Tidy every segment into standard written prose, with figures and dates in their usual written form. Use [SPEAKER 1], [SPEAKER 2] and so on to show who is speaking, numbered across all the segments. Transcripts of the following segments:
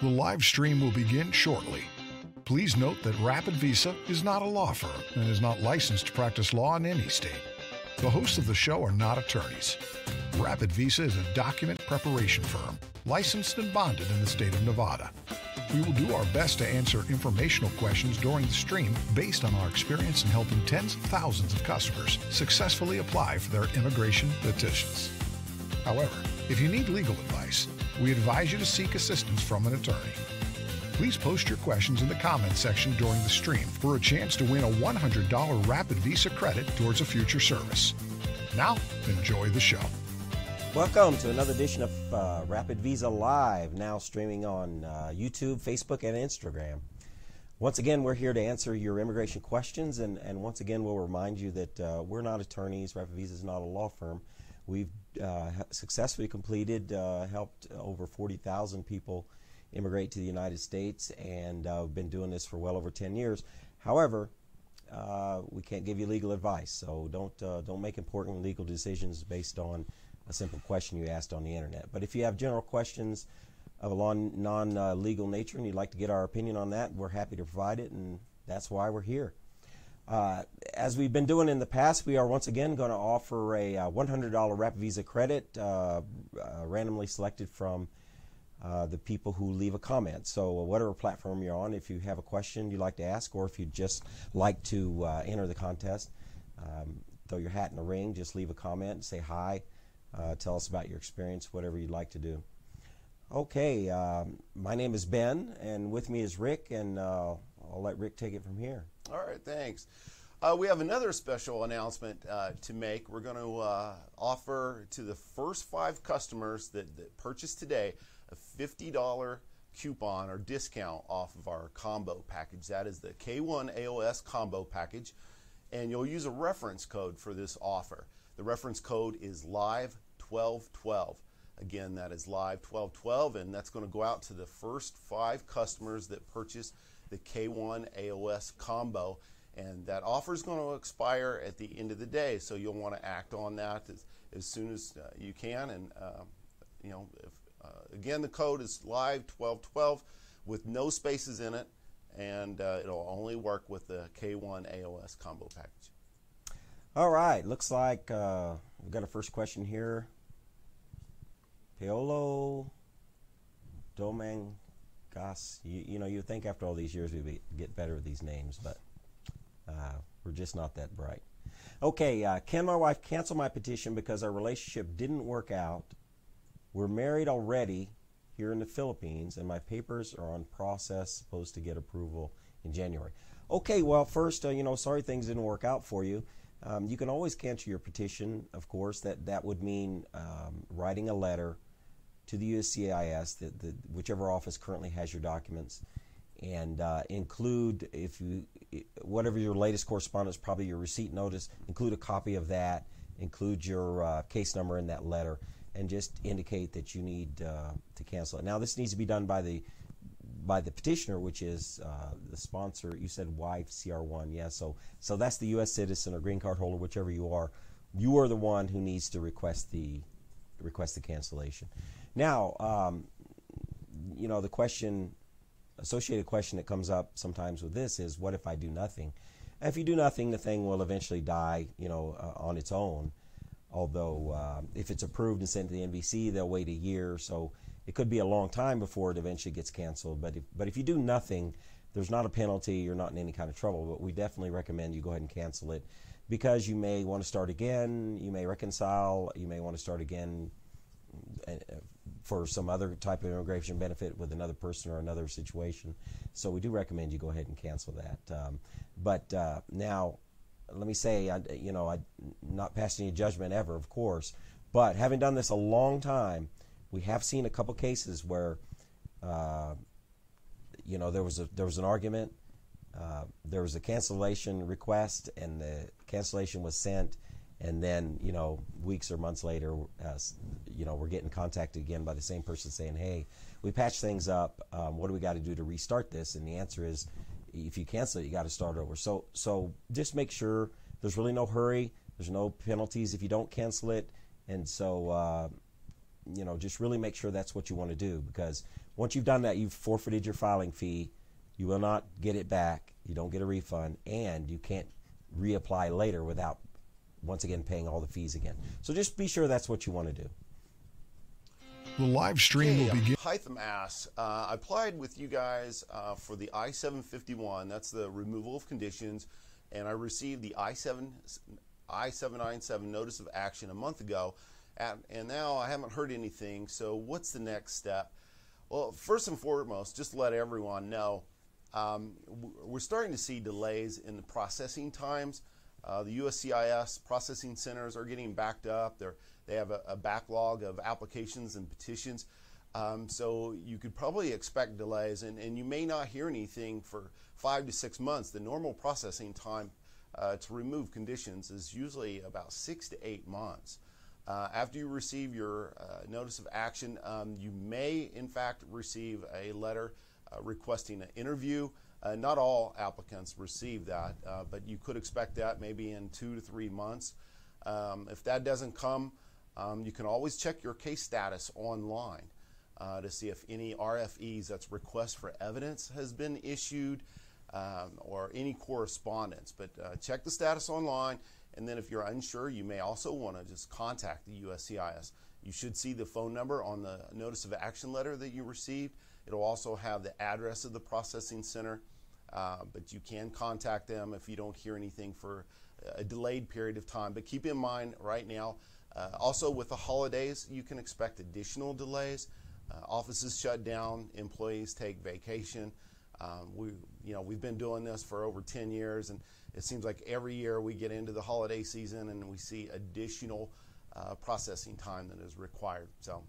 [SPEAKER 1] The live stream will begin shortly. Please note that RapidVisa is not a law firm and is not licensed to practice law in any state. The hosts of the show are not attorneys. RapidVisa is a document preparation firm, licensed and bonded in the state of Nevada. We will do our best to answer informational questions during the stream based on our experience in helping tens of thousands of customers successfully apply for their immigration petitions. However, if you need legal advice, we advise you to seek assistance from an attorney. Please post your questions in the comments section during the stream for a chance to win a $100 RapidVisa credit towards a future service. Now, enjoy the show.
[SPEAKER 2] Welcome to another edition of RapidVisa Live, now streaming on YouTube, Facebook, and Instagram. Once again, we're here to answer your immigration questions, and once again, we'll remind you that we're not attorneys. RapidVisa is not a law firm. We've successfully completed, helped over 40,000 people immigrate to the United States, and we've been doing this for well over 10 years. However, we can't give you legal advice, so don't make important legal decisions based on a simple question you asked on the internet. But if you have general questions of a non-legal nature and you'd like to get our opinion on that, we're happy to provide it, and that's why we're here. As we've been doing in the past, we are once again going to offer a $100 RapidVisa credit randomly selected from the people who leave a comment. So whatever platform you're on, if you have a question you'd like to ask, or if you'd just like to enter the contest, throw your hat in the ring, just leave a comment, say hi, tell us about your experience, whatever you'd like to do. Okay, my name is Ben, and with me is Rick, and I'll let Rick take it from here.
[SPEAKER 3] All right, thanks. We have another special announcement to make. We're going to offer to the first 5 customers that purchase today a $50 coupon or discount off of our combo package. That is the K1 AOS combo package, and you'll use a reference code for this offer. The reference code is LIVE1212. Again, that is LIVE1212, and that's going to go out to the first 5 customers that purchase the K1 AOS combo, and that offer is going to expire at the end of the day, so you'll want to act on that as soon as you can. And again, the code is LIVE1212 with no spaces in it, and it'll only work with the K1 AOS combo package.
[SPEAKER 2] All right, looks like we've got a first question here. Paolo Domingas. You think after all these years we'd get better with these names, but we're just not that bright. Okay, can my wife cancel my petition because our relationship didn't work out? We're married already here in the Philippines, and my papers are on process, supposed to get approval in January. Okay, well, first, sorry things didn't work out for you. You can always cancel your petition, of course. That would mean writing a letter to the USCIS, whichever office currently has your documents, and include, whatever your latest correspondence, probably your receipt notice, include a copy of that, include your case number in that letter, and just indicate that you need to cancel it. Now, this needs to be done by the petitioner, which is the sponsor. You said wife, CR1, yeah. So that's the U.S. citizen or green card holder, whichever you are. You are the one who needs to request the cancellation. Now, the associated question that comes up sometimes with this is, what if I do nothing? And if you do nothing, the thing will eventually die, on its own. Although if it's approved and sent to the NBC, they'll wait a year, so it could be a long time before it eventually gets canceled. But if you do nothing, there's not a penalty. You're not in any kind of trouble. But we definitely recommend you go ahead and cancel it, because you may want to start again. You may reconcile. You may want to start again for some other type of immigration benefit with another person or another situation. So we do recommend you go ahead and cancel that. Now, let me say, I'm not passing any judgment ever, of course, but having done this a long time, we have seen a couple cases where, there was an argument, there was a cancellation request, and the cancellation was sent, and then, weeks or months later, we're getting contacted again by the same person saying, hey, we patched things up, what do we got to do to restart this? And the answer is, if you cancel it, you got to start over. So just make sure there's really no hurry. There's no penalties if you don't cancel it. And so, just really make sure that's what you want to do, because Once you've done that, you've forfeited your filing fee. You will not get it back. You don't get a refund, and you can't reapply later without, once again, paying all the fees again. So just be sure that's what you want to do.
[SPEAKER 1] The live stream will begin.
[SPEAKER 3] Hytham asks, I applied with you guys for the I-751, that's the removal of conditions, and I received the I-797 notice of action a month ago, and now I haven't heard anything, so what's the next step? Well, first and foremost, just to let everyone know, we're starting to see delays in the processing times. The USCIS processing centers are getting backed up. They have a backlog of applications and petitions. So you could probably expect delays, and you may not hear anything for 5 to 6 months. The normal processing time to remove conditions is usually about 6 to 8 months. After you receive your notice of action, you may in fact receive a letter requesting an interview. Not all applicants receive that, but you could expect that maybe in 2 to 3 months. If that doesn't come, you can always check your case status online to see if any RFEs, that's request for evidence, has been issued, or any correspondence. But check the status online, and then if you're unsure, you may also want to just contact the USCIS. You should see the phone number on the notice of action letter that you received. It'll also have the address of the processing center, but you can contact them if you don't hear anything for a delayed period of time. But keep in mind right now, also with the holidays, you can expect additional delays. Offices shut down, employees take vacation. We've been doing this for over 10 years, and it seems like every year we get into the holiday season and we see additional processing time that is required. So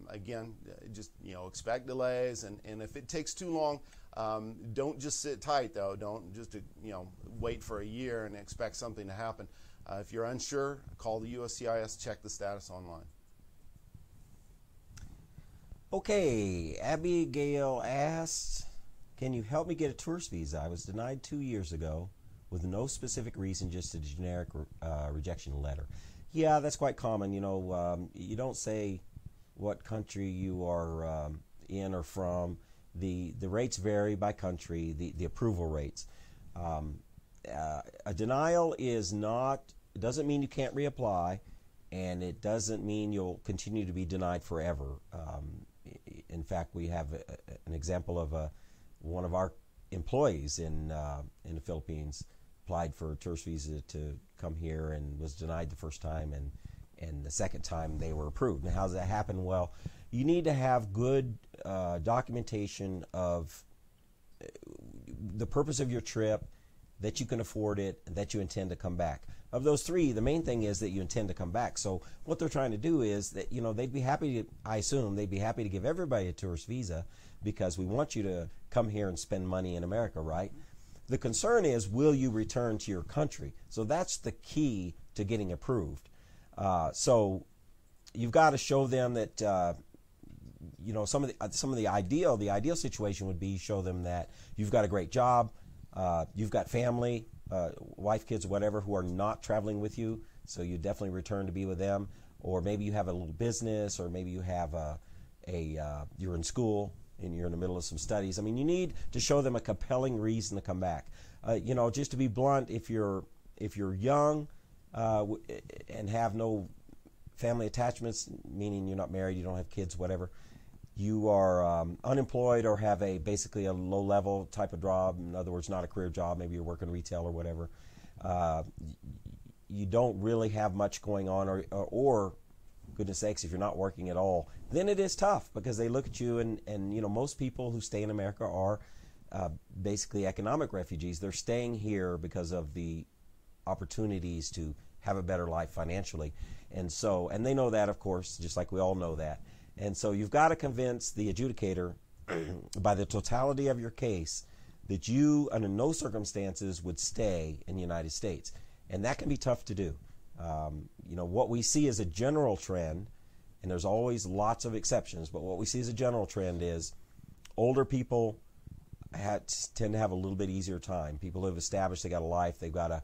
[SPEAKER 3] again, just expect delays, and if it takes too long, don't just sit tight though. Don't just wait for a year and expect something to happen. If you're unsure, call the USCIS, check the status online.
[SPEAKER 2] Okay, Abigail asked, can you help me get a tourist visa? I was denied 2 years ago with no specific reason, just a generic rejection letter. Yeah, that's quite common. You don't say what country you are in or from. The rates vary by country, the approval rates. A denial doesn't mean you can't reapply, and it doesn't mean you'll continue to be denied forever. In fact, we have an example of one of our employees in the Philippines applied for a tourist visa to come here and was denied the first time, and the second time they were approved. Now, how does that happen? Well, you need to have good documentation of the purpose of your trip, that you can afford it, and that you intend to come back. Of those three, the main thing is that you intend to come back. So what they're trying to do is that, they'd be happy to, I assume, they'd be happy to give everybody a tourist visa because we want you to come here and spend money in America, right? The concern is, will you return to your country? So that's the key to getting approved. So you've got to show them that, some of the ideal situation would be show them that you've got a great job, you've got family, wife, kids, whatever, who are not traveling with you, so you definitely return to be with them. Or maybe you have a little business, or maybe you have you're in school and you're in the middle of some studies. I mean, you need to show them a compelling reason to come back. Just to be blunt, if you're young and have no family attachments, meaning you're not married, you don't have kids, whatever, you are unemployed or have basically a low-level type of job, in other words, not a career job, maybe you're working retail or whatever, you don't really have much going on, or goodness sakes, if you're not working at all, then it is tough because they look at you and most people who stay in America are basically economic refugees. They're staying here because of the opportunities to have a better life financially. And they know that, of course, just like we all know that. And so you've got to convince the adjudicator by the totality of your case that you, under no circumstances, would stay in the United States. And that can be tough to do. What we see as a general trend, and there's always lots of exceptions, but what we see as a general trend is older people tend to have a little bit easier time. People who have established they got a life, they've got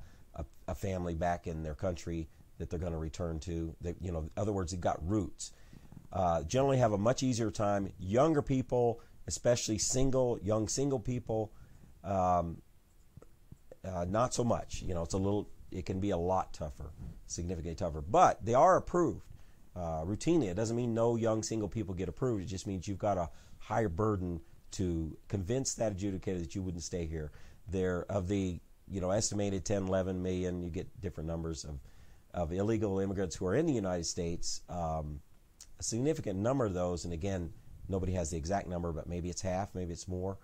[SPEAKER 2] a family back in their country that they're going to return to. In other words, they've got roots. generally have a much easier time. Younger people, especially young single people, not so much. You know, it can be a lot tougher, significantly tougher. But they are approved routinely. It doesn't mean no young single people get approved. It just means you've got a higher burden to convince that adjudicator that you wouldn't stay here. Of the estimated 10, 11 million, you get different numbers of illegal immigrants who are in the United States. A significant number of those, and again, nobody has the exact number, but maybe it's half, maybe it's more,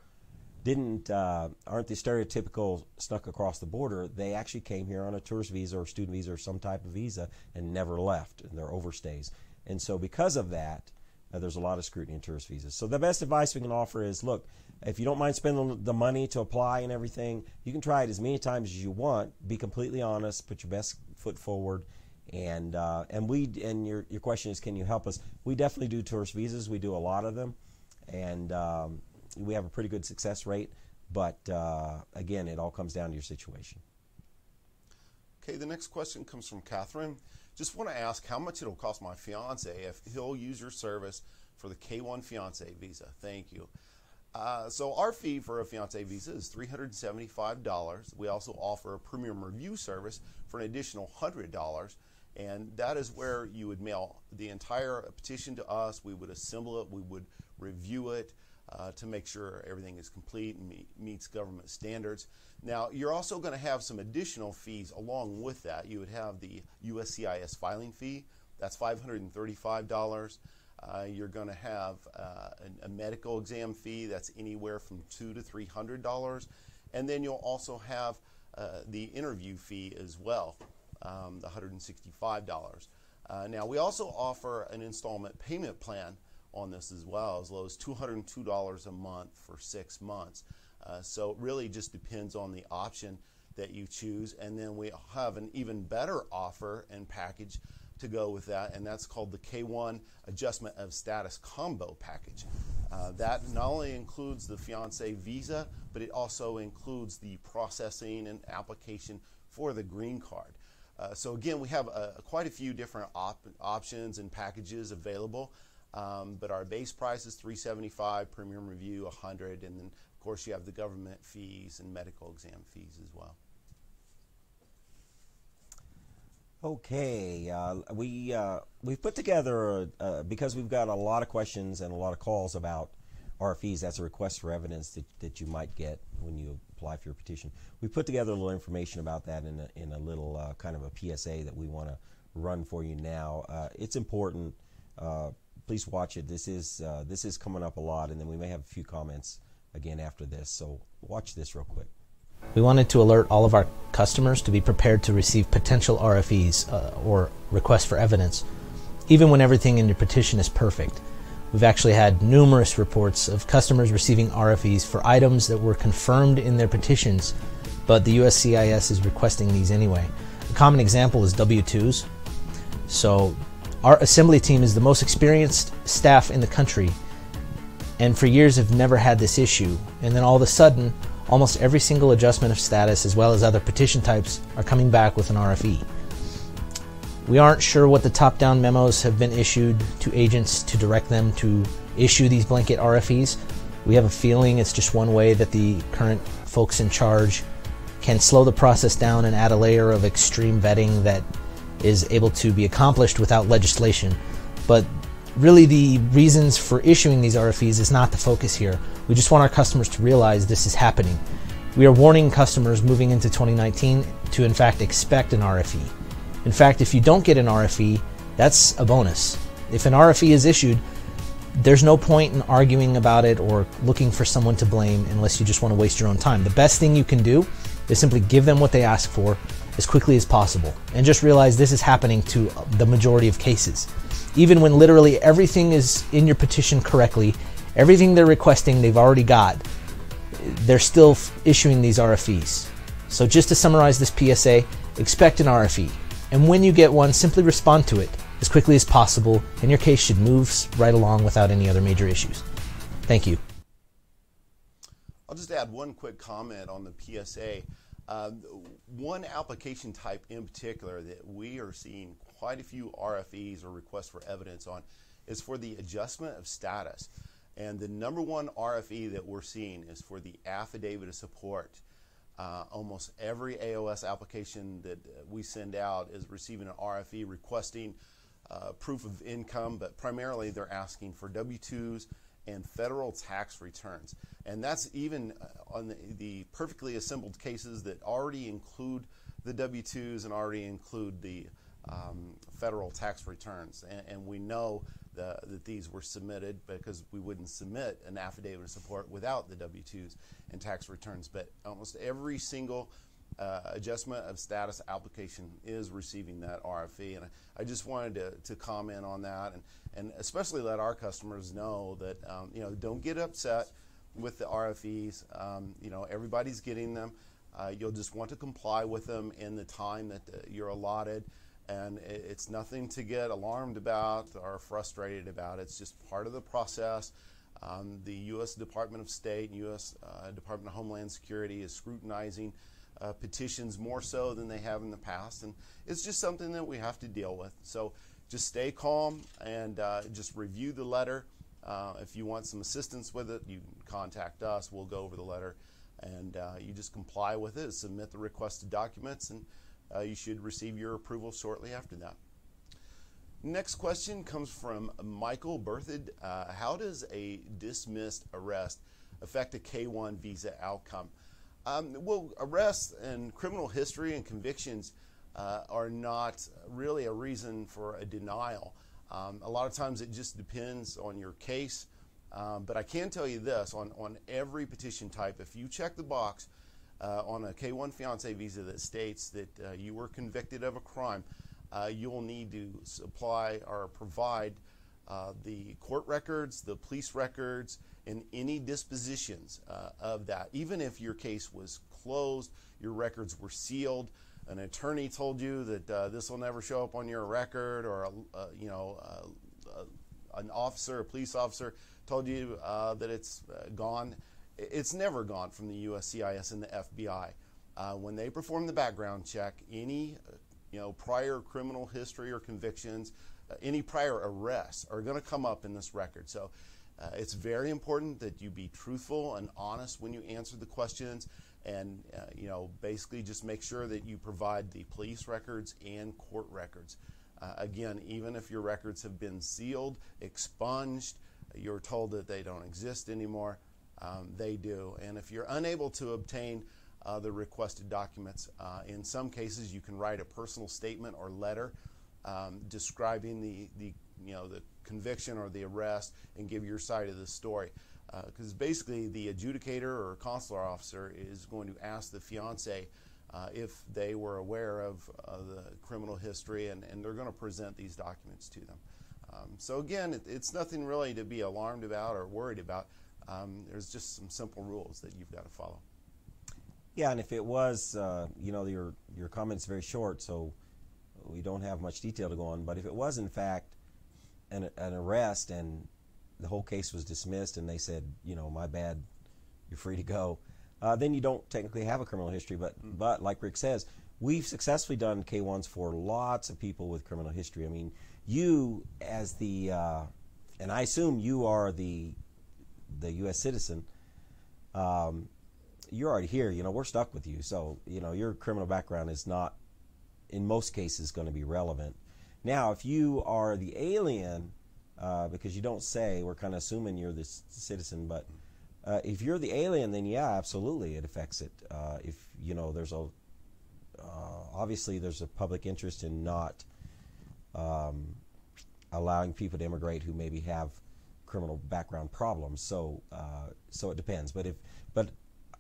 [SPEAKER 2] aren't the stereotypical snuck across the border. They actually came here on a tourist visa or student visa or some type of visa and never left, and they're overstays. And so because of that, there's a lot of scrutiny in tourist visas. So the best advice we can offer is, look, if you don't mind spending the money to apply and everything, you can try it as many times as you want. Be completely honest, put your best foot forward, and your question is, can you help us? We definitely do tourist visas. We do a lot of them, and we have a pretty good success rate. But again, it all comes down to your situation.
[SPEAKER 3] Okay, the next question comes from Catherine. Just want to ask how much it'll cost my fiance if he'll use your service for the K-1 fiance visa. Thank you. So our fee for a fiance visa is $375. We also offer a premium review service for an additional $100, and that is where you would mail the entire petition to us. We would assemble it, we would review it to make sure everything is complete and meets government standards. Now, you're also going to have some additional fees along with that. You would have the USCIS filing fee. That's $535. You're going to have a medical exam fee that's anywhere from $200 to $300, and then you'll also have the interview fee as well, the $165. Now, we also offer an installment payment plan on this as well, as low as $202 a month for 6 months. So it really just depends on the option that you choose, and then we have an even better offer and package to go with that, and that's called the K-1 Adjustment of Status Combo Package. That not only includes the fiancé visa, but it also includes the processing and application for the green card. So again, we have quite a few different options and packages available, but our base price is $375, premium review $100, and then of course you have the government fees and medical exam fees as well.
[SPEAKER 2] Okay, we've put together, because we've got a lot of questions and a lot of calls about RFEs, that's a request for evidence that you might get when you apply for your petition. We put together a little information about that in a little kind of a PSA that we want to run for you now. It's important. Please watch it. This is coming up a lot, and then we may have a few comments again after this. So watch this real quick.
[SPEAKER 4] We wanted to alert all of our customers to be prepared to receive potential RFEs or requests for evidence, even when everything in your petition is perfect. We've actually had numerous reports of customers receiving RFEs for items that were confirmed in their petitions, but the USCIS is requesting these anyway. A common example is W-2s. So our assembly team is the most experienced staff in the country, and for years have never had this issue, and then all of a sudden almost every single adjustment of status as well as other petition types are coming back with an RFE. We aren't sure what the top-down memos have been issued to agents to direct them to issue these blanket RFEs. We have a feeling it's just one way that the current folks in charge can slow the process down and add a layer of extreme vetting that is able to be accomplished without legislation. But really the reasons for issuing these RFEs is not the focus here. We just want our customers to realize this is happening. We are warning customers moving into 2019 to in fact expect an RFE. In fact, if you don't get an RFE, that's a bonus. If an RFE is issued, there's no point in arguing about it or looking for someone to blame unless you just want to waste your own time. The best thing you can do is simply give them what they ask for as quickly as possible, and just realize this is happening to the majority of cases. Even when literally everything is in your petition correctly, everything they're requesting they've already got, they're still issuing these RFEs. So just to summarize this PSA, expect an RFE, and when you get one, simply respond to it as quickly as possible, and your case should move right along without any other major issues. Thank you.
[SPEAKER 3] I'll just add one quick comment on the PSA. One application type in particular that we are seeing quite a few RFEs or requests for evidence on is for the adjustment of status. And the number one RFE that we're seeing is for the affidavit of support. Almost every AOS application that we send out is receiving an RFE requesting proof of income, but primarily they're asking for W-2s and federal tax returns. And that's even on the perfectly assembled cases that already include the W-2s and already include the federal tax returns. And we know that these were submitted because we wouldn't submit an affidavit of support without the W-2s and tax returns. But almost every single adjustment of status application is receiving that RFE. And I just wanted to comment on that and especially let our customers know that, don't get upset with the RFEs. Everybody's getting them. You'll just want to comply with them in the time that you're allotted. And it's nothing to get alarmed about or frustrated about. It's just part of the process. The U.S. Department of State and U.S. Department of Homeland Security is scrutinizing petitions more so than they have in the past. And it's just something that we have to deal with. So just stay calm and just review the letter. If you want some assistance with it, you can contact us. We'll go over the letter. And you just comply with it, submit the requested documents, and you should receive your approval shortly after that. Next question comes from Michael Berthid. How does a dismissed arrest affect a K-1 visa outcome? Well, arrests and criminal history and convictions are not really a reason for a denial. A lot of times it just depends on your case. But I can tell you this, on every petition type, if you check the box on a K-1 fiancé visa that states that you were convicted of a crime, you'll need to supply or provide the court records, the police records, and any dispositions of that. Even if your case was closed, your records were sealed, an attorney told you that this will never show up on your record, or an officer, a police officer, told you that it's gone. It's never gone from the USCIS and the FBI. When they perform the background check, any prior criminal history or convictions, any prior arrests are going to come up in this record. So it's very important that you be truthful and honest when you answer the questions, and basically just make sure that you provide the police records and court records. Again, even if your records have been sealed, expunged, you're told that they don't exist anymore, they do. And if you're unable to obtain the requested documents, in some cases you can write a personal statement or letter describing the conviction or the arrest and give your side of the story. Because basically the adjudicator or consular officer is going to ask the fiancé if they were aware of the criminal history, and they're going to present these documents to them. So again, it's nothing really to be alarmed about or worried about. There's just some simple rules that you've got to follow.
[SPEAKER 2] Yeah, and if it was, your comment's very short, so we don't have much detail to go on, but if it was in fact an arrest and the whole case was dismissed and they said, my bad, you're free to go, then you don't technically have a criminal history. But like Rick says, we've successfully done K-1s for lots of people with criminal history. I mean, you as the, and I assume you are the U.S. citizen, you're already here. We're stuck with you. So, your criminal background is not, in most cases, going to be relevant. Now, if you are the alien, because you don't say, we're kind of assuming you're the citizen, but if you're the alien, then yeah, absolutely, it affects it. If there's obviously there's a public interest in not allowing people to immigrate who maybe have criminal background problems. So it depends. But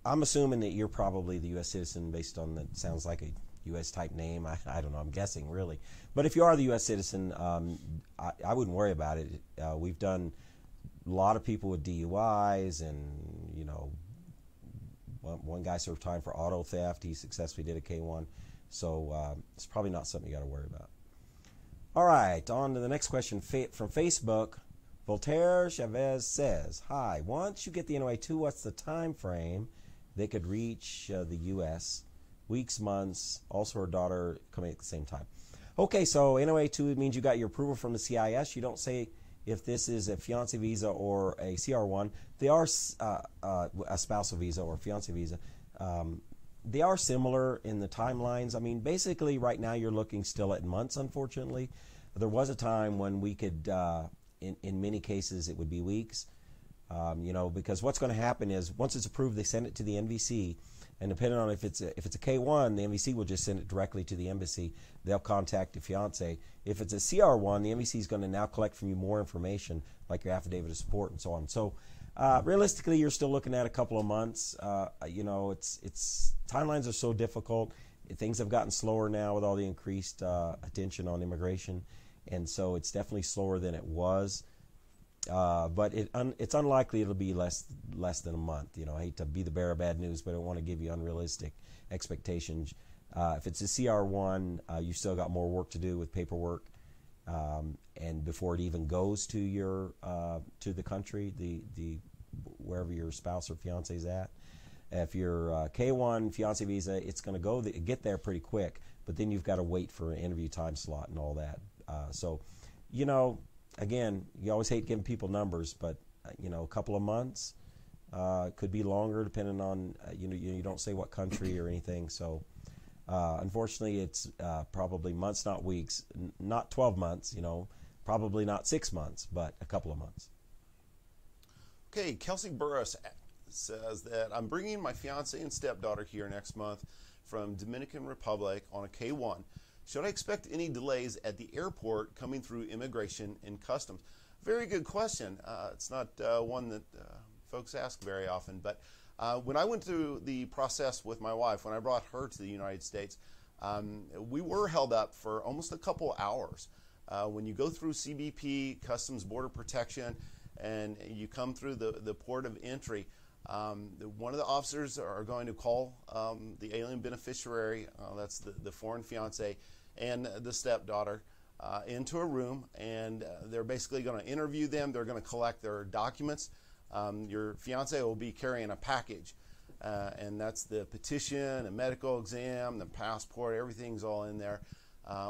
[SPEAKER 2] I'm assuming that you're probably the U.S. citizen based on that. Sounds like a U.S. type name. I don't know. I'm guessing really. But if you are the U.S. citizen, I wouldn't worry about it. We've done a lot of people with DUIs, and one guy served time for auto theft. He successfully did a K-1. So it's probably not something you got to worry about. All right, on to the next question from Facebook. Voltaire Chavez says, hi, once you get the NOA-2, what's the time frame they could reach the U.S.? Weeks, months, also her daughter coming at the same time. Okay, so NOA-2 means you got your approval from the CIS. You don't say if this is a fiancé visa or a CR1, they are a spousal visa or fiancé visa. They are similar in the timelines. I mean, basically, right now you're looking still at months, unfortunately. There was a time when we could, in many cases, it would be weeks. Because what's going to happen is once it's approved, they send it to the NVC, and depending on if it's a K1, the NVC will just send it directly to the embassy. They'll contact the fiance. If it's a CR1, the NVC is going to now collect from you more information, like your affidavit of support and so on. So, realistically, you're still looking at a couple of months. It's timelines are so difficult. Things have gotten slower now with all the increased attention on immigration, and so it's definitely slower than it was. But it's unlikely it'll be less than a month. I hate to be the bearer of bad news, but I don't want to give you unrealistic expectations. If it's a CR1, you still got more work to do with paperwork, and before it even goes to your to the country, the wherever your spouse or fiance is at. If you're K1 fiance visa, it's going to get there pretty quick, but then you've got to wait for an interview time slot and all that. Again, you always hate giving people numbers, but a couple of months could be longer, depending on you don't say what country or anything. So, unfortunately, it's probably months, not weeks, not 12 months. Probably not 6 months, but a couple of months.
[SPEAKER 3] Okay, Kelsey Burris says that I'm bringing my fiance and stepdaughter here next month from Dominican Republic on a K1. Should I expect any delays at the airport coming through immigration and customs? Very good question. It's not one that folks ask very often, but when I went through the process with my wife, when I brought her to the United States, we were held up for almost a couple hours. When you go through CBP, Customs Border Protection, and you come through the port of entry, one of the officers are going to call the alien beneficiary, that's the foreign fiance, and the stepdaughter into a room, and they're basically going to interview them. They're going to collect their documents. Your fiance will be carrying a package, and that's the petition, a medical exam, the passport, everything's all in there.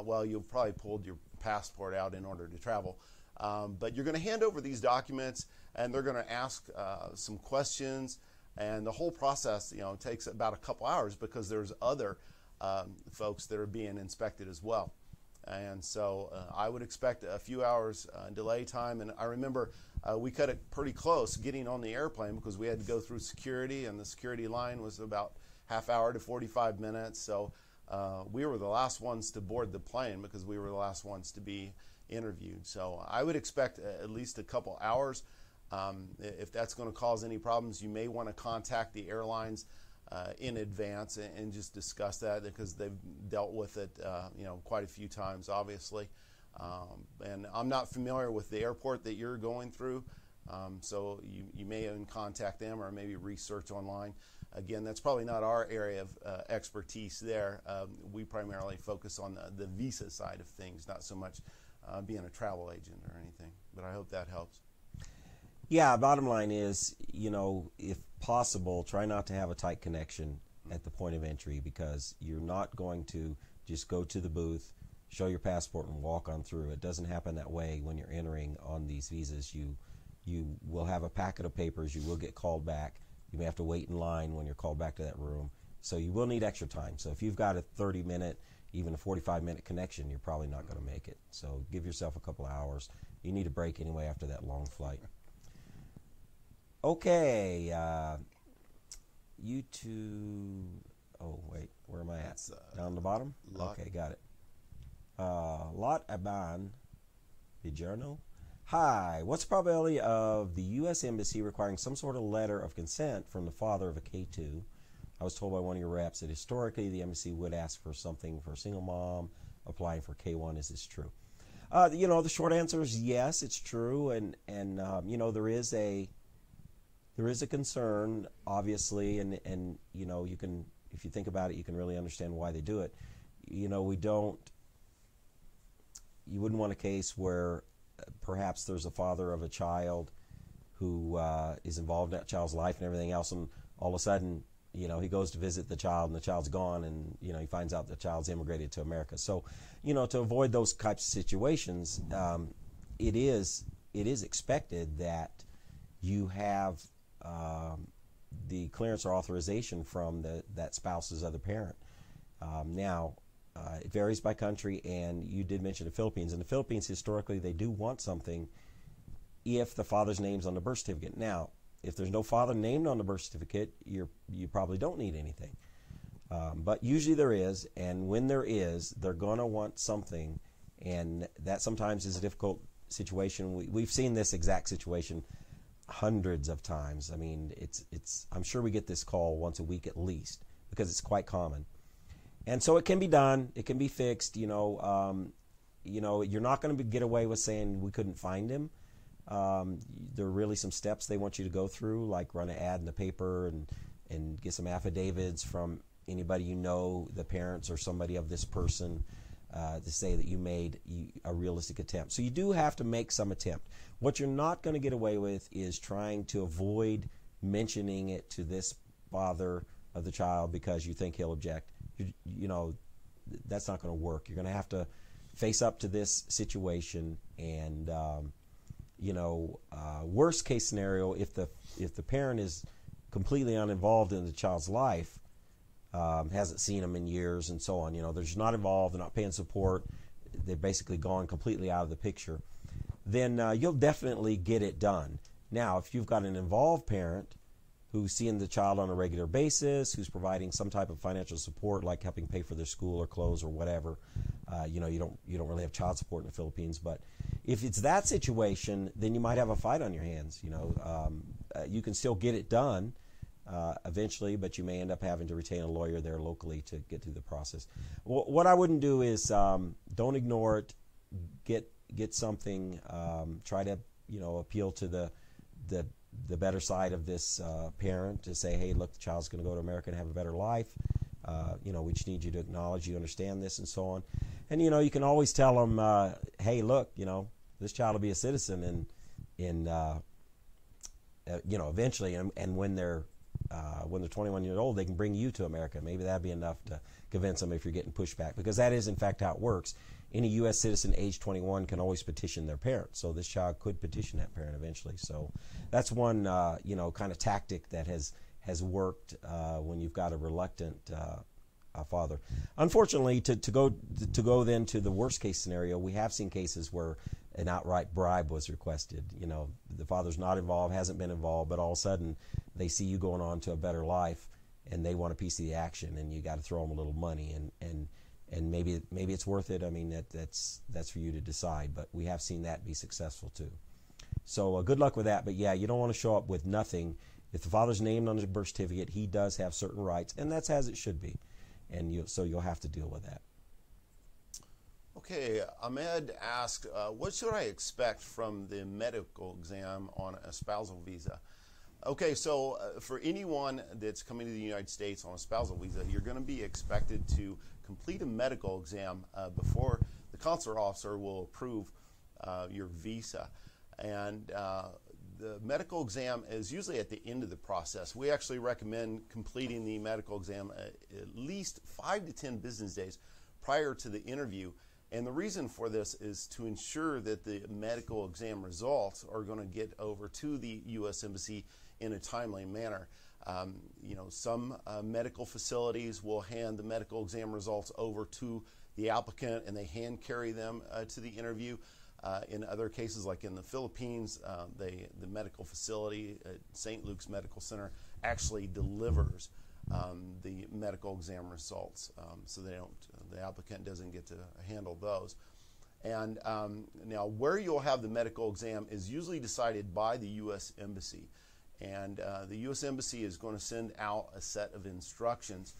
[SPEAKER 3] Well, you've probably pulled your passport out in order to travel. But you're going to hand over these documents, and they're going to ask some questions, and the whole process, takes about a couple hours because there's other folks that are being inspected as well. And so I would expect a few hours delay time. And I remember we cut it pretty close getting on the airplane because we had to go through security, and the security line was about half hour to 45 minutes. So we were the last ones to board the plane because we were the last ones to be interviewed. So I would expect at least a couple hours. If that's going to cause any problems, you may want to contact the airlines in advance and just discuss that, because they've dealt with it quite a few times, obviously. And I'm not familiar with the airport that you're going through, so you may even contact them or maybe research online. Again, that's probably not our area of expertise there. We primarily focus on the visa side of things, not so much being a travel agent or anything, but I hope that helps.
[SPEAKER 2] Yeah, bottom line is, if possible, try not to have a tight connection at the point of entry, because you're not going to just go to the booth, show your passport, and walk on through. It doesn't happen that way when you're entering on these visas. You will have a packet of papers. You will get called back. You may have to wait in line when you're called back to that room. So you will need extra time. So if you've got a 30-minute, even a 45-minute connection, you're probably not going to make it. So give yourself a couple of hours. You need a break anyway after that long flight. Okay, YouTube. Oh wait, where am I at? Down the bottom. Okay, got it. Lot Aban Vigerno. Hi, what's the probability of the U.S. Embassy requiring some sort of letter of consent from the father of a K2? I was told by one of your reps that historically the embassy would ask for something for a single mom applying for K1. Is this true? The short answer is yes, it's true, and there is a concern, obviously, and you can, if you think about it, you can really understand why they do it. You wouldn't want a case where perhaps there's a father of a child who is involved in that child's life and everything else, and all of a sudden, he goes to visit the child and the child's gone, and, he finds out the child's immigrated to America. So, to avoid those types of situations, it is it is expected that you have the clearance or authorization from that spouse's other parent. Now, it varies by country, and you did mention the Philippines. In the Philippines, historically, they do want something if the father's name's on the birth certificate. Now, if there's no father named on the birth certificate, you probably don't need anything. But usually there is, and when there is, they're going to want something, and that sometimes is a difficult situation. We've seen this exact situation hundreds of times. I mean, I'm sure we get this call once a week at least, because it's quite common. And so it can be done. It can be fixed. You're not going to get away with saying we couldn't find him. There are really some steps they want you to go through, like run an ad in the paper and get some affidavits from anybody you know, the parents or somebody of this person, to say that you made a realistic attempt. So you do have to make some attempt. What you're not going to get away with is trying to avoid mentioning it to this father of the child because you think he'll object. That's not going to work. You're going to have to face up to this situation, and worst case scenario, if the parent is completely uninvolved in the child's life, hasn't seen them in years and so on, they're just not involved, they're not paying support, they're basically gone completely out of the picture, then you'll definitely get it done. Now, if you've got an involved parent who's seeing the child on a regular basis, who's providing some type of financial support, like helping pay for their school or clothes or whatever, you don't really have child support in the Philippines. But if it's that situation, then you might have a fight on your hands. You can still get it done eventually, but you may end up having to retain a lawyer there locally to get through the process. What I wouldn't do is don't ignore it. Get something. Try to appeal to the better side of this parent to say, hey, look, the child's going to go to America and have a better life. We just need you to acknowledge you understand this and so on. And, you can always tell them, hey, look, this child will be a citizen eventually. And when they're 21 years old, they can bring you to America. Maybe that'd be enough to convince them if you're getting pushback, because that is, in fact, how it works. Any U.S. citizen age 21 can always petition their parent. So this child could petition that parent eventually. So that's one, kind of tactic that has worked when you've got a reluctant father. Unfortunately, to go then to the worst case scenario, we have seen cases where an outright bribe was requested. The father's not involved, hasn't been involved, but all of a sudden they see you going on to a better life, and they want a piece of the action, and you got to throw them a little money, and maybe it's worth it. I mean, that's for you to decide, but we have seen that be successful too. So good luck with that. But yeah, you don't want to show up with nothing. If the father's named on the birth certificate, he does have certain rights, and that's as it should be, and so you'll have to deal with that.
[SPEAKER 3] Okay, Ahmed asked, what should I expect from the medical exam on a spousal visa? Okay, so for anyone that's coming to the United States on a spousal visa, you're going to be expected to complete a medical exam before the consular officer will approve your visa. And the medical exam is usually at the end of the process. We actually recommend completing the medical exam at least 5 to 10 business days prior to the interview. And the reason for this is to ensure that the medical exam results are going to get over to the U.S. Embassy in a timely manner. Some medical facilities will hand the medical exam results over to the applicant, and they hand carry them to the interview. In other cases, like in the Philippines, the medical facility at St. Luke's Medical Center actually delivers the medical exam results, so the applicant doesn't get to handle those. And now, where you'll have the medical exam is usually decided by the U.S. Embassy. And the U.S. Embassy is going to send out a set of instructions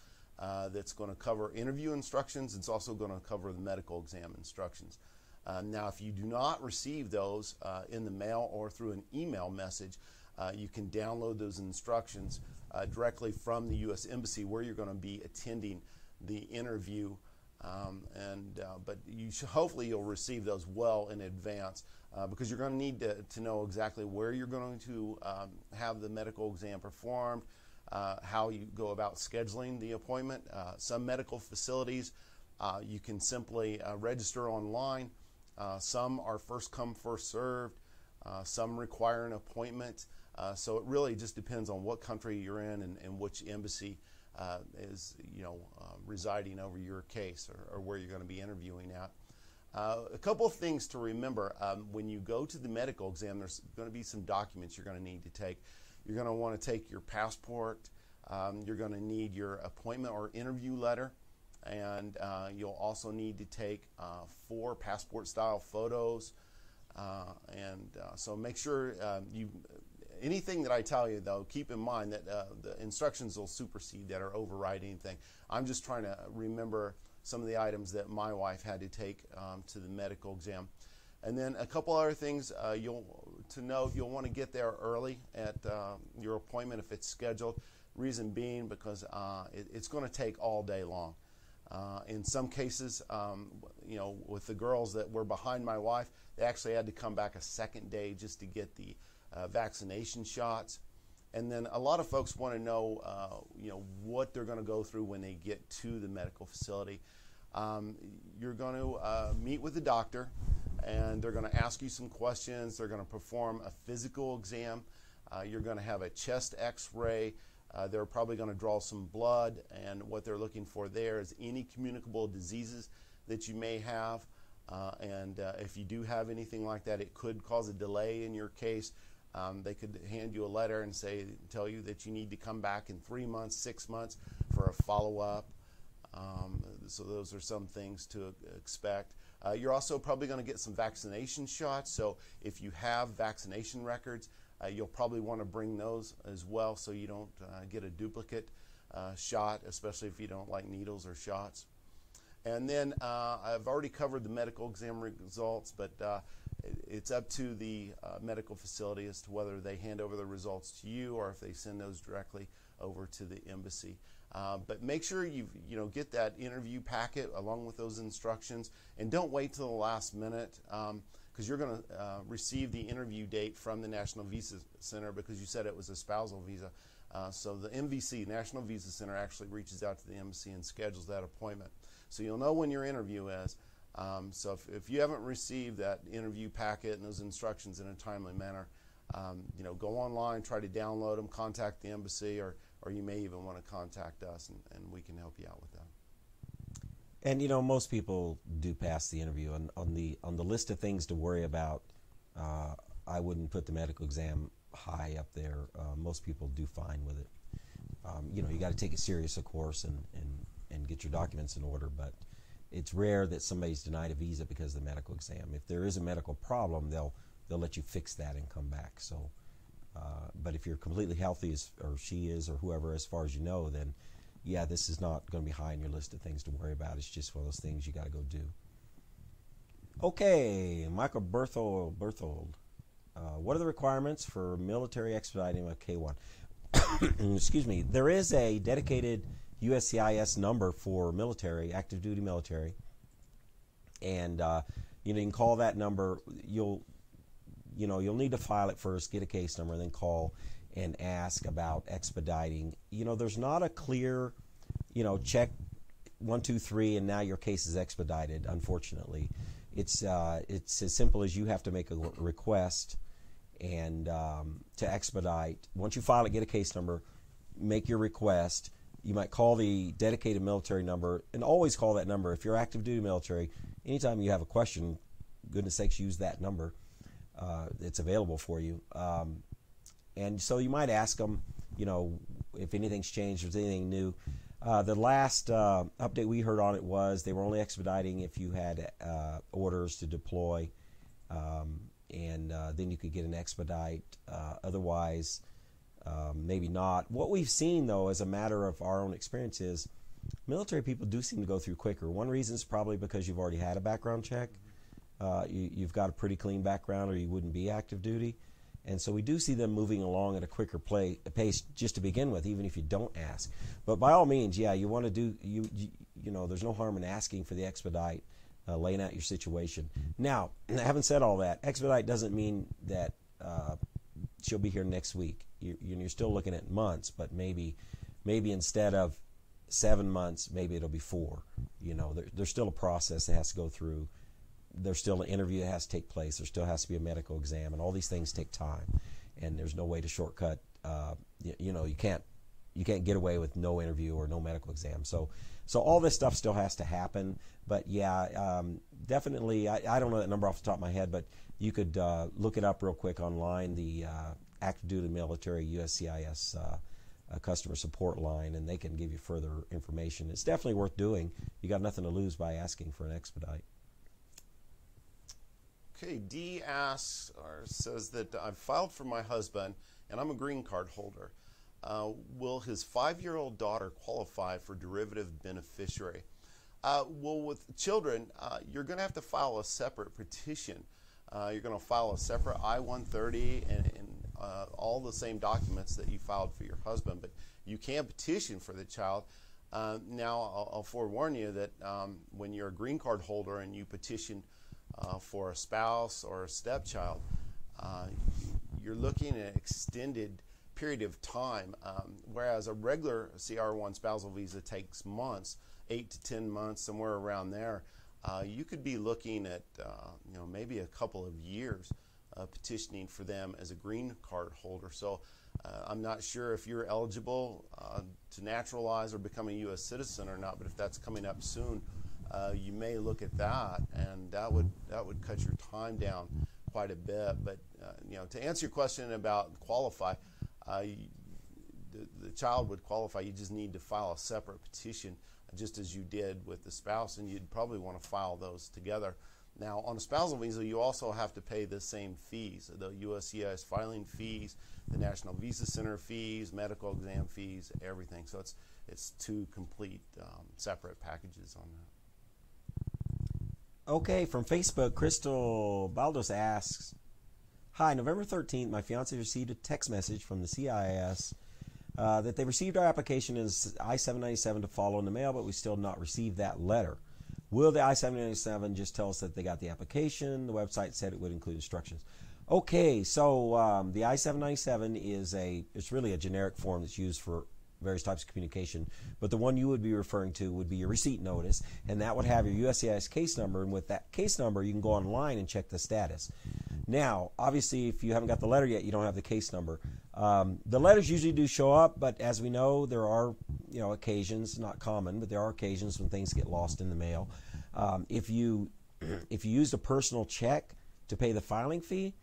[SPEAKER 3] that's going to cover interview instructions. It's also going to cover the medical exam instructions. Now, if you do not receive those in the mail or through an email message, you can download those instructions directly from the U.S. Embassy where you're going to be attending the interview. But hopefully you'll receive those well in advance because you're going to need to know exactly where you're going to have the medical exam performed, how you go about scheduling the appointment. Some medical facilities you can simply register online. Some are first come, first served. Some require an appointment. So it really just depends on what country you're in and which embassy is residing over your case or where you're going to be interviewing at. A couple of things to remember. When you go to the medical exam, there's going to be some documents you're going to need to take. You're going to want to take your passport. You're going to need your appointment or interview letter. And you'll also need to take 4 passport-style photos. So make sure anything that I tell you, though, keep in mind that the instructions will supersede that or override anything. I'm just trying to remember some of the items that my wife had to take to the medical exam. And then a couple other things you'll want to get there early at your appointment if it's scheduled. Reason being because it's going to take all day long. In some cases, with the girls that were behind my wife, they actually had to come back a second day just to get the vaccination shots. And then a lot of folks want to know, what they're going to go through when they get to the medical facility. You're going to meet with the doctor, and they're going to ask you some questions. They're going to perform a physical exam. You're going to have a chest X-ray. They're probably going to draw some blood, and what they're looking for there is any communicable diseases that you may have. If you do have anything like that, it could cause a delay in your case. They could hand you a letter and tell you that you need to come back in 3 months, 6 months for a follow-up. So those are some things to expect. You're also probably going to get some vaccination shots. So if you have vaccination records, you'll probably want to bring those as well so you don't get a duplicate shot, especially if you don't like needles or shots. And then I've already covered the medical exam results, but it's up to the medical facility as to whether they hand over the results to you or if they send those directly over to the embassy. But make sure you get that interview packet along with those instructions, and don't wait till the last minute because you're going to receive the interview date from the National Visa Center because you said it was a spousal visa. So the MVC, National Visa Center, actually reaches out to the embassy and schedules that appointment. So you'll know when your interview is. So if you haven't received that interview packet and those instructions in a timely manner, go online, try to download them, contact the embassy, or you may even want to contact us, and we can help you out with that.
[SPEAKER 2] And most people do pass the interview. And on the list of things to worry about, I wouldn't put the medical exam high up there. Most people do fine with it. You got to take it serious, of course, and get your documents in order. But it's rare that somebody's denied a visa because of the medical exam. If there is a medical problem, they'll let you fix that and come back. So, but if you're completely healthy, or she is, or whoever, as far as you know, then yeah, this is not going to be high on your list of things to worry about. It's just one of those things you got to go do. Okay, Michael Berthold. What are the requirements for military expediting with K1? Excuse me. There is a dedicated USCIS number for military, active duty military, and you can call that number. You'll need to file it first, get a case number, and then call and ask about expediting. There's not a clear, check 1, 2, 3, and now your case is expedited. Unfortunately, it's as simple as you have to make a request and to expedite. Once you file it, get a case number, make your request. You might call the dedicated military number, and always call that number. If you're active duty military, anytime you have a question, goodness sakes, use that number. It's available for you. And so you might ask them, if anything's changed, if there's anything new. The last update we heard on it was they were only expediting if you had orders to deploy, and then you could get an expedite. Otherwise, maybe not. What we've seen, though, as a matter of our own experience is military people do seem to go through quicker. One reason is probably because you've already had a background check. You've got a pretty clean background, or you wouldn't be active duty. And so we do see them moving along at a quicker pace just to begin with, even if you don't ask. But by all means, yeah, you want to do, there's no harm in asking for the expedite, laying out your situation. Now, having said all that, expedite doesn't mean that she'll be here next week. You're still looking at months, but maybe instead of 7 months, maybe it'll be 4. There's still a process that has to go through there's still an interview that has to take place. There still has to be a medical exam, and all these things take time. And there's no way to shortcut. You can't get away with no interview or no medical exam. So all this stuff still has to happen. But yeah, definitely. I don't know that number off the top of my head, but you could look it up real quick online. The active duty military USCIS customer support line, and they can give you further information. It's definitely worth doing. You got nothing to lose by asking for an expedite.
[SPEAKER 3] Okay, D asks or says that I've filed for my husband and I'm a green card holder. Will his 5-year-old daughter qualify for derivative beneficiary? Well, with children, you're going to have to file a separate petition. You're going to file a separate I-130 and all the same documents that you filed for your husband, but you can petition for the child. Now, I'll forewarn you that when you're a green card holder and you petition for a spouse or a stepchild, you're looking at an extended period of time, whereas a regular CR1 spousal visa takes months, 8 to 10 months, somewhere around there. You could be looking at maybe a couple of years petitioning for them as a green card holder. So I'm not sure if you're eligible to naturalize or become a U.S. citizen or not, but if that's coming up soon, you may look at that, and that would cut your time down quite a bit. But to answer your question about qualify, the child would qualify. You just need to file a separate petition, just as you did with the spouse, and you'd probably want to file those together. Now, on a spousal visa, you also have to pay the same fees, the USCIS filing fees, the National Visa Center fees, medical exam fees, everything. So it's two complete separate packages on that.
[SPEAKER 2] Okay, from Facebook, Crystal Baldos asks, hi, November 13th, my fiance received a text message from the CIS that they received our application as I-797 to follow in the mail, but we still not received that letter. Will the I-797 just tell us that they got the application? The website said it would include instructions. Okay, so the I-797 it's really a generic form that's used for various types of communication, but the one you would be referring to would be your receipt notice, and that would have your USCIS case number, and with that case number you can go online and check the status. Now, obviously, if you haven't got the letter yet, you don't have the case number. The letters usually do show up, but as we know, there are occasions, not common, but there are occasions when things get lost in the mail. If you used a personal check to pay the filing fee,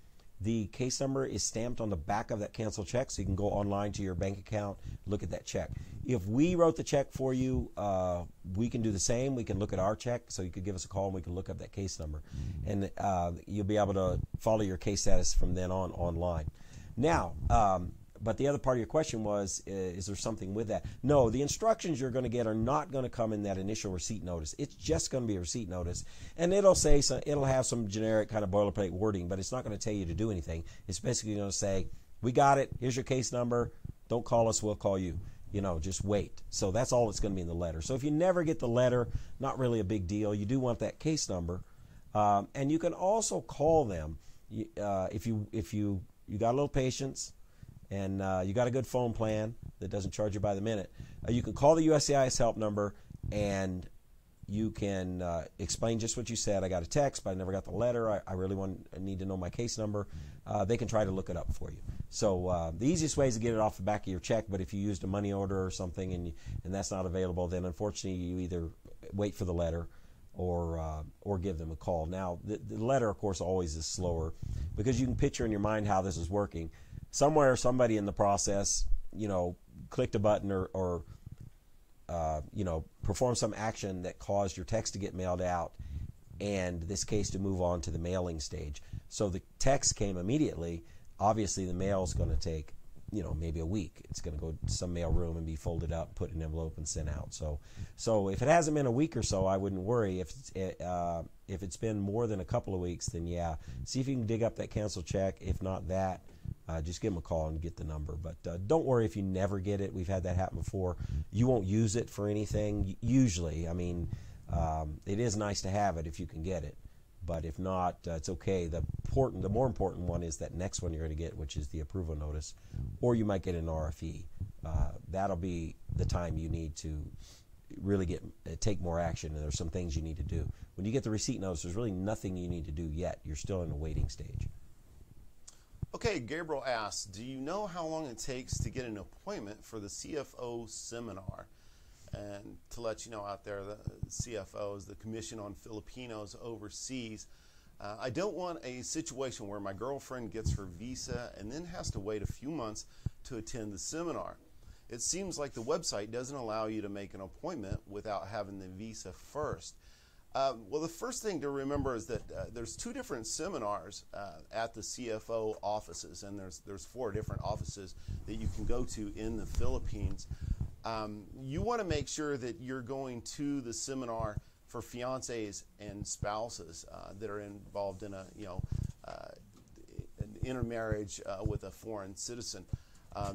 [SPEAKER 2] the case number is stamped on the back of that canceled check, so you can go online to your bank account, look at that check. If we wrote the check for you, we can do the same. We can look at our check, so you could give us a call and we can look up that case number. And you'll be able to follow your case status from then on online. Now, but the other part of your question was, is there something with that? No, the instructions you're going to get are not going to come in that initial receipt notice. It's just going to be a receipt notice, and it'll have some generic kind of boilerplate wording, but it's not going to tell you to do anything. It's basically going to say, we got it, here's your case number, don't call us, we'll call you. Just wait. So that's all that's going to be in the letter. So if you never get the letter, not really a big deal. You do want that case number, and you can also call them if you got a little patience and you got a good phone plan that doesn't charge you by the minute. You can call the USCIS help number and you can explain just what you said. I got a text, but I never got the letter. I really need to know my case number. They can try to look it up for you. So the easiest way is to get it off the back of your check, but if you used a money order or something and that's not available, then unfortunately you either wait for the letter or give them a call. Now, the letter, of course, always is slower because you can picture in your mind how this is working. Somewhere, somebody in the process, clicked a button or performed some action that caused your text to get mailed out and this case to move on to the mailing stage. So the text came immediately. Obviously, the mail is going to take, maybe a week. It's going to go to some mail room and be folded up, put in an envelope, and sent out. So if it hasn't been a week or so, I wouldn't worry. If it's been more than a couple of weeks, then yeah, see if you can dig up that canceled check. If not that, just give them a call and get the number. But don't worry if you never get it. We've had that happen before. You won't use it for anything usually. I mean, it is nice to have it if you can get it. But if not, it's okay. The more important one is that next one you're going to get, which is the approval notice, or you might get an RFE. That'll be the time you need to really take more action, and there's some things you need to do. When you get the receipt notice, there's really nothing you need to do yet. You're still in the waiting stage.
[SPEAKER 3] Okay, Gabriel asks, do you know how long it takes to get an appointment for the CFO seminar? And to let you know out there, the CFO is the Commission on Filipinos Overseas. I don't want a situation where my girlfriend gets her visa and then has to wait a few months to attend the seminar. It seems like the website doesn't allow you to make an appointment without having the visa first. Well, the first thing to remember is that there's 2 different seminars at the CFO offices, and there's 4 different offices that you can go to in the Philippines. You want to make sure that you're going to the seminar for fiancés and spouses that are involved in an intermarriage with a foreign citizen.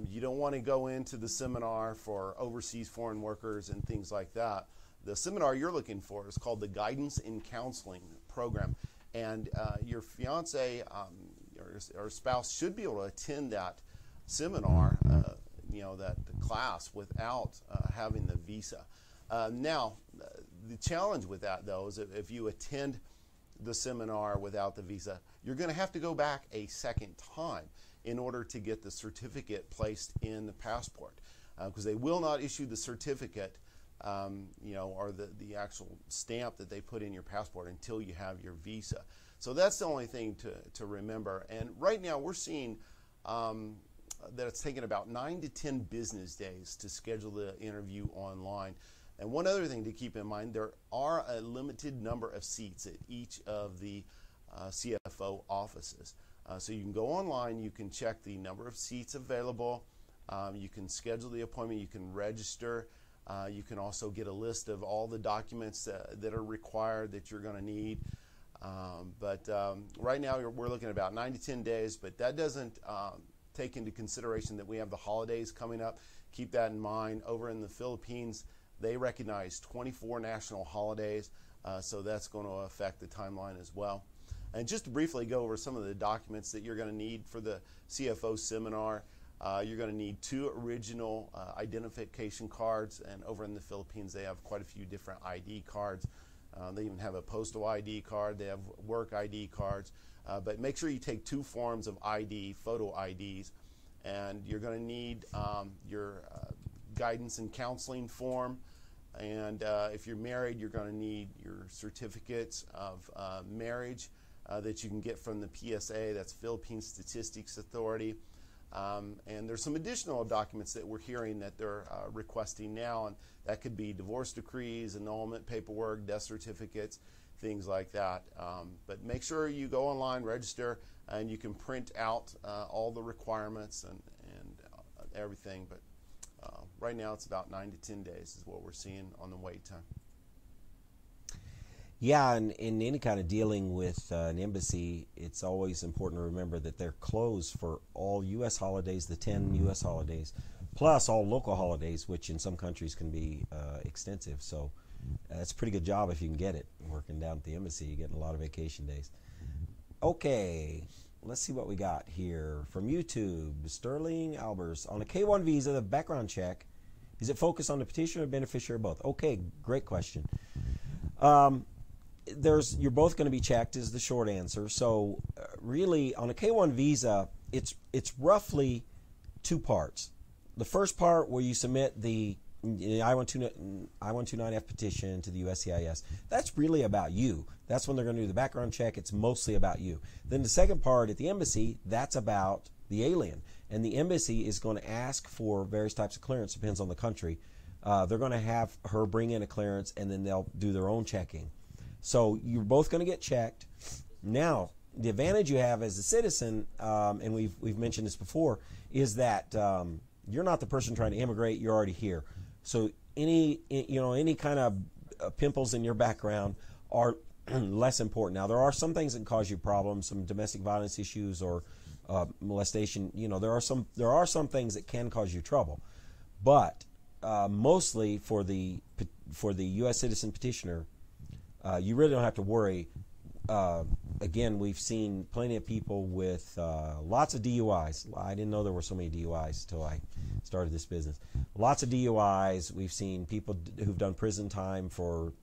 [SPEAKER 3] You don't want to go into the seminar for overseas foreign workers and things like that. The seminar you're looking for is called the Guidance in Counseling Program, and your fiancé or spouse should be able to attend that seminar, that class without having the visa. Now, the challenge with that, though, is if you attend the seminar without the visa, you're going to have to go back a second time in order to get the certificate placed in the passport, because they will not issue the certificate, or the actual stamp that they put in your passport until you have your visa. So that's the only thing to remember. And right now we're seeing that it's taken about 9 to 10 business days to schedule the interview online. And one other thing to keep in mind, there are a limited number of seats at each of the CFO offices. So you can go online, you can check the number of seats available, you can schedule the appointment, you can register, you can also get a list of all the documents that are required that you're going to need. But right now we're looking at about 9 to 10 days, but that doesn't take into consideration that we have the holidays coming up. Keep that in mind. Over in the Philippines, they recognize 24 national holidays, so that's going to affect the timeline as well. And just to briefly go over some of the documents that you're going to need for the CFO seminar, you're going to need 2 original identification cards, and over in the Philippines they have quite a few different ID cards. They even have a postal ID card, they have work ID cards, but make sure you take 2 forms of ID, photo IDs, and you're going to need your guidance and counseling form, and if you're married, you're going to need your certificates of marriage that you can get from the PSA, that's Philippine Statistics Authority. And there's some additional documents that we're hearing that they're requesting now, and that could be divorce decrees, annulment paperwork, death certificates, things like that. But make sure you go online, register, and you can print out all the requirements and everything. But right now it's about 9 to 10 days is what we're seeing on the wait time.
[SPEAKER 2] Yeah, and in any kind of dealing with an embassy, it's always important to remember that they're closed for all U.S. holidays, the 10 U.S. holidays, plus all local holidays, which in some countries can be extensive. So that's a pretty good job if you can get it. Working down at the embassy, you're getting a lot of vacation days. Okay, let's see what we got here from YouTube. Sterling Albers, on a K-1 visa, the background check, is it focused on the petitioner or beneficiary or both? Okay, great question. You're both going to be checked is the short answer. So really on a K-1 visa, it's roughly 2 parts. The first part where you submit the I-129F petition to the USCIS, that's really about you. That's when they're going to do the background check. It's mostly about you. Then the second part at the embassy, that's about the alien. And the embassy is going to ask for various types of clearance, depends on the country. They're going to have her bring in a clearance, and then they'll do their own checking. So you're both going to get checked. Now, the advantage you have as a citizen, and we've mentioned this before, is that you're not the person trying to immigrate. You're already here. So any kind of pimples in your background are less important. Now, there are some things that cause you problems, some domestic violence issues or molestation. There are some things that can cause you trouble, but mostly for the U.S. citizen petitioner, you really don't have to worry. Again, we've seen plenty of people with lots of DUIs. I didn't know there were so many DUIs until I started this business. Lots of DUIs. We've seen people who've done prison time for,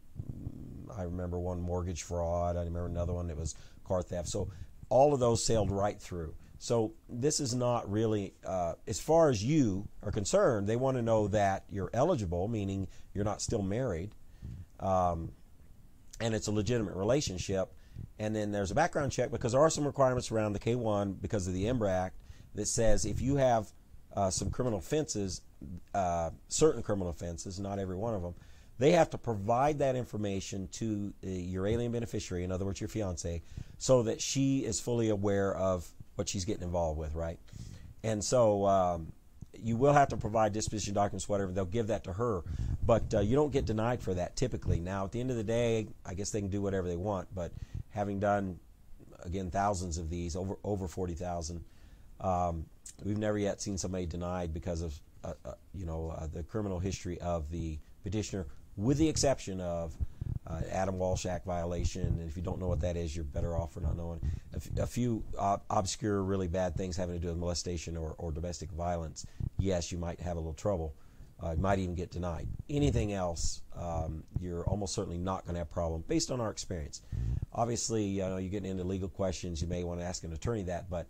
[SPEAKER 2] I remember one mortgage fraud. I remember another one that was car theft. So all of those sailed right through. So this is not really, as far as you are concerned, they want to know that you're eligible, meaning you're not still married, and it's a legitimate relationship. And then there's a background check, because there are some requirements around the K-1 because of the EMBRA Act that says if you have some criminal offenses, certain criminal offenses, not every one of them, they have to provide that information to your alien beneficiary, in other words, your fiance, so that she is fully aware of what she's getting involved with, right? And so you will have to provide disposition documents, whatever. They'll give that to her. But you don't get denied for that typically. Now, at the end of the day, I guess they can do whatever they want. But having done, again, thousands of these, over 40,000, we've never yet seen somebody denied because of the criminal history of the petitioner, with the exception of Adam Walsh Act violation. And if you don't know what that is, you're better off for not knowing. A few obscure, really bad things having to do with molestation or domestic violence, yes, you might have a little trouble. You might even get denied. Anything else, you're almost certainly not going to have a problem, based on our experience. Obviously, you're getting into legal questions. You may want to ask an attorney that, but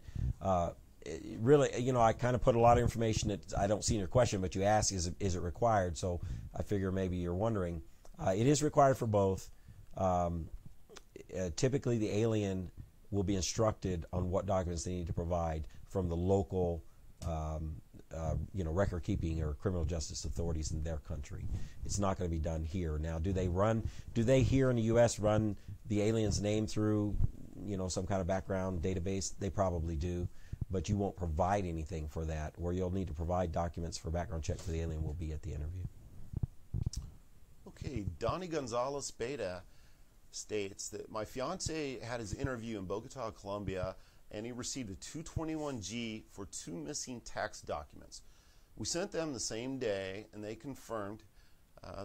[SPEAKER 2] really, I kind of put a lot of information that I don't see in your question, but you ask, is it required? So I figure maybe you're wondering. It is required for both. Typically, the alien will be instructed on what documents they need to provide from the local, record keeping or criminal justice authorities in their country. It's not going to be done here. Now, do they here in the U.S. run the alien's name through, some kind of background database? They probably do, but you won't provide anything for that. Where you'll need to provide documents for background check for the alien will be at the interview.
[SPEAKER 3] Okay, Donnie Gonzalez Beta states that my fiance had his interview in Bogota, Colombia, and he received a 221G for 2 missing tax documents. We sent them the same day, and they confirmed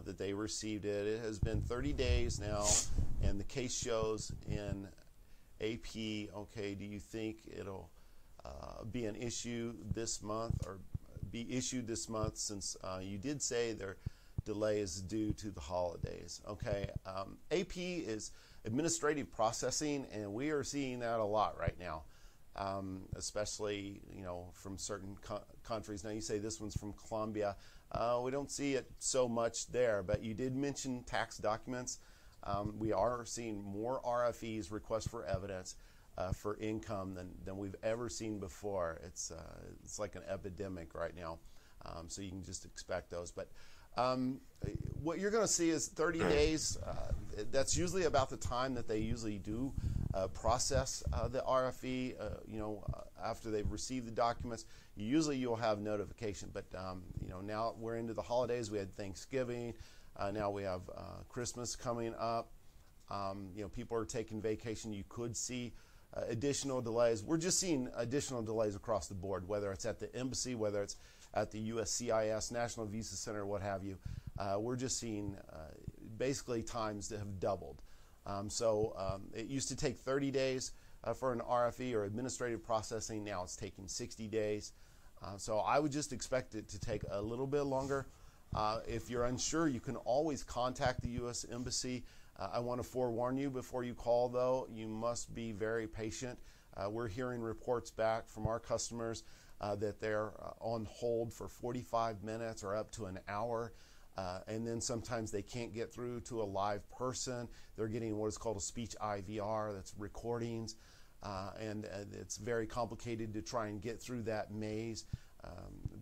[SPEAKER 3] that they received it. It has been 30 days now, and the case shows in AP. Okay, do you think it'll be an issue this month, or be issued this month, since you did say their delay is due to the holidays? Okay, AP is administrative processing, and we are seeing that a lot right now, especially from certain countries. Now, you say this one's from Colombia. We don't see it so much there, but you did mention tax documents. We are seeing more RFEs, requests for evidence, for income than we've ever seen before. It's like an epidemic right now, so you can just expect those. But what you're going to see is 30 days. That's usually about the time that they usually do process the RFE. After they've received the documents, usually you'll have notification. But now we're into the holidays. We had Thanksgiving. Now we have Christmas coming up. People are taking vacation. You could see additional delays. We're just seeing additional delays across the board, whether it's at the embassy, whether it's at the USCIS, National Visa Center, what have you. We're just seeing basically times that have doubled. It used to take 30 days for an RFE or administrative processing. Now it's taking 60 days. So I would just expect it to take a little bit longer. If you're unsure, you can always contact the U.S. Embassy. I want to forewarn you before you call, though, you must be very patient. We're hearing reports back from our customers that they're on hold for 45 minutes or up to an hour. And then sometimes they can't get through to a live person. They're getting what is called a speech IVR, that's recordings. And it's very complicated to try and get through that maze.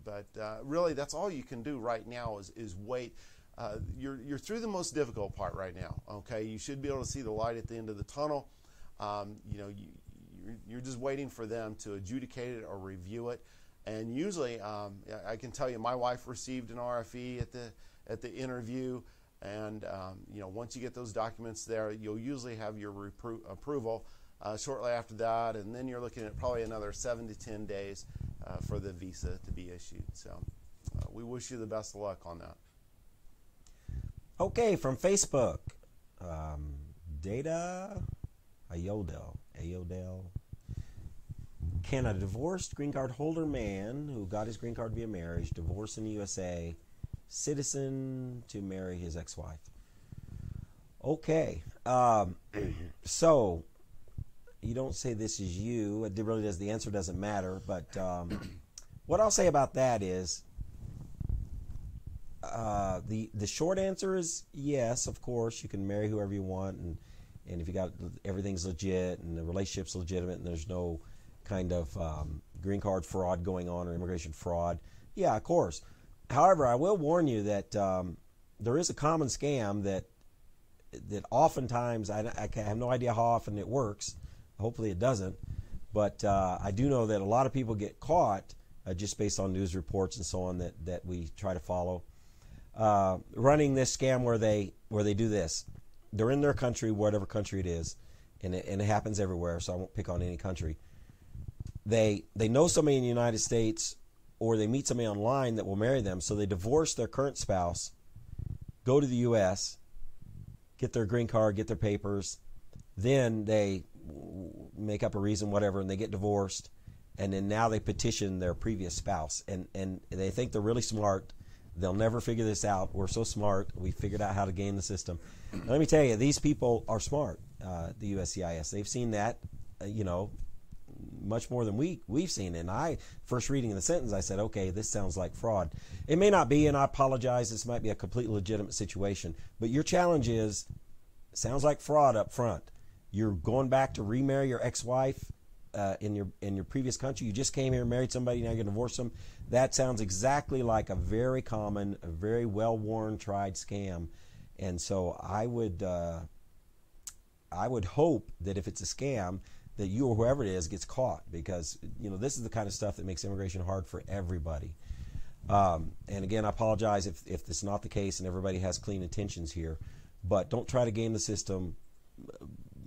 [SPEAKER 3] But really, that's all you can do right now is wait. You're through the most difficult part right now. Okay, you should be able to see the light at the end of the tunnel. You're just waiting for them to adjudicate it or review it. And usually, I can tell you, my wife received an RFE at the interview, and once you get those documents there, you'll usually have your approval shortly after that, and then you're looking at probably another 7 to 10 days for the visa to be issued. So we wish you the best of luck on that.
[SPEAKER 2] Okay, from Facebook, Data Ayodel. Can a divorced green card holder man who got his green card via marriage divorce in the USA citizen to marry his ex-wife? Okay. So you don't say this is you. It really does. The answer doesn't matter. But what I'll say about that is the short answer is yes, of course. You can marry whoever you want. And if you got everything's legit and the relationship's legitimate and there's no kind of green card fraud going on or immigration fraud, yeah, of course. However, I will warn you that there is a common scam that oftentimes, I have no idea how often it works. Hopefully it doesn't. But I do know that a lot of people get caught just based on news reports and so on that we try to follow. Running this scam where they do this. They're in their country, whatever country it is, and it happens everywhere, so I won't pick on any country. They know somebody in the United States, or they meet somebody online that will marry them, so they divorce their current spouse, go to the U.S., get their green card, get their papers, then they make up a reason, whatever, and they get divorced, and then now they petition their previous spouse, and they think they're really smart. They'll never figure this out. We're so smart. We figured out how to game the system. Now, let me tell you, these people are smart, the USCIS. They've seen that, much more than we've seen. And I, first reading the sentence, I said, okay, this sounds like fraud. It may not be, and I apologize. This might be a completely legitimate situation. But your challenge is, it sounds like fraud up front. You're going back to remarry your ex-wife in your previous country. You just came here, married somebody, now you're going to divorce them. That sounds exactly like a very common, a very well-worn, tried scam. And so I would hope that if it's a scam, that you or whoever it is gets caught, because this is the kind of stuff that makes immigration hard for everybody. And again, I apologize if it's not the case and everybody has clean intentions here, but don't try to game the system.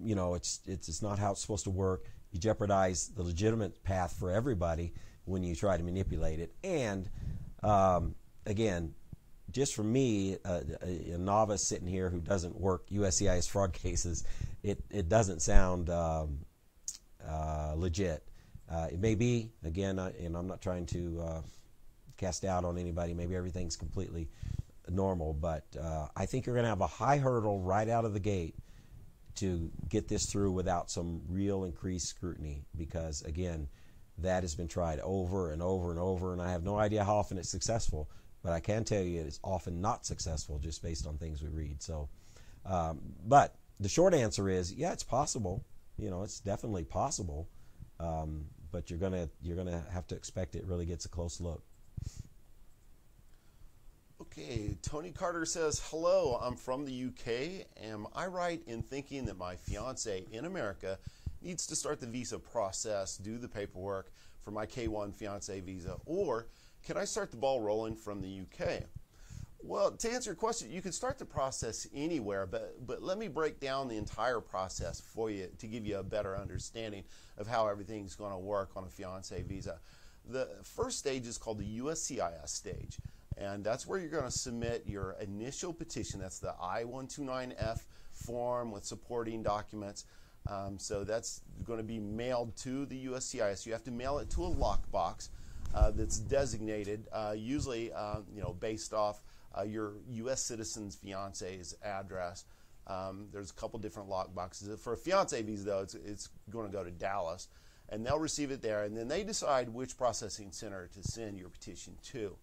[SPEAKER 2] It's not how it's supposed to work. You jeopardize the legitimate path for everybody when you try to manipulate it. And again, just for me, a novice sitting here who doesn't work USCIS fraud cases, it doesn't sound legit. It may be, again, and I'm not trying to cast doubt on anybody. Maybe everything's completely normal, but I think you're going to have a high hurdle right out of the gate to get this through without some real increased scrutiny, because again, that has been tried over and over and over, and I have no idea how often it's successful, but I can tell you it's often not successful just based on things we read. So, but the short answer is, yeah, it's possible. It's definitely possible, but you're gonna have to expect it really gets a close look.
[SPEAKER 3] Okay, Tony Carter says, hello, I'm from the UK. Am I right in thinking that my fiance in America needs to start the visa process, do the paperwork for my K1 fiance visa, or can I start the ball rolling from the UK? Well, to answer your question, you can start the process anywhere, but let me break down the entire process for you to give you a better understanding of how everything's going to work on a fiance visa. The first stage is called the USCIS stage. And that's where you're going to submit your initial petition. That's the I-129F form with supporting documents. So that's going to be mailed to the USCIS. You have to mail it to a lockbox that's designated, usually based off your U.S. citizen's fiance's address. There's a couple different lockboxes. For a fiance visa, though, it's going to go to Dallas. And they'll receive it there. And then they decide which processing center to send your petition to.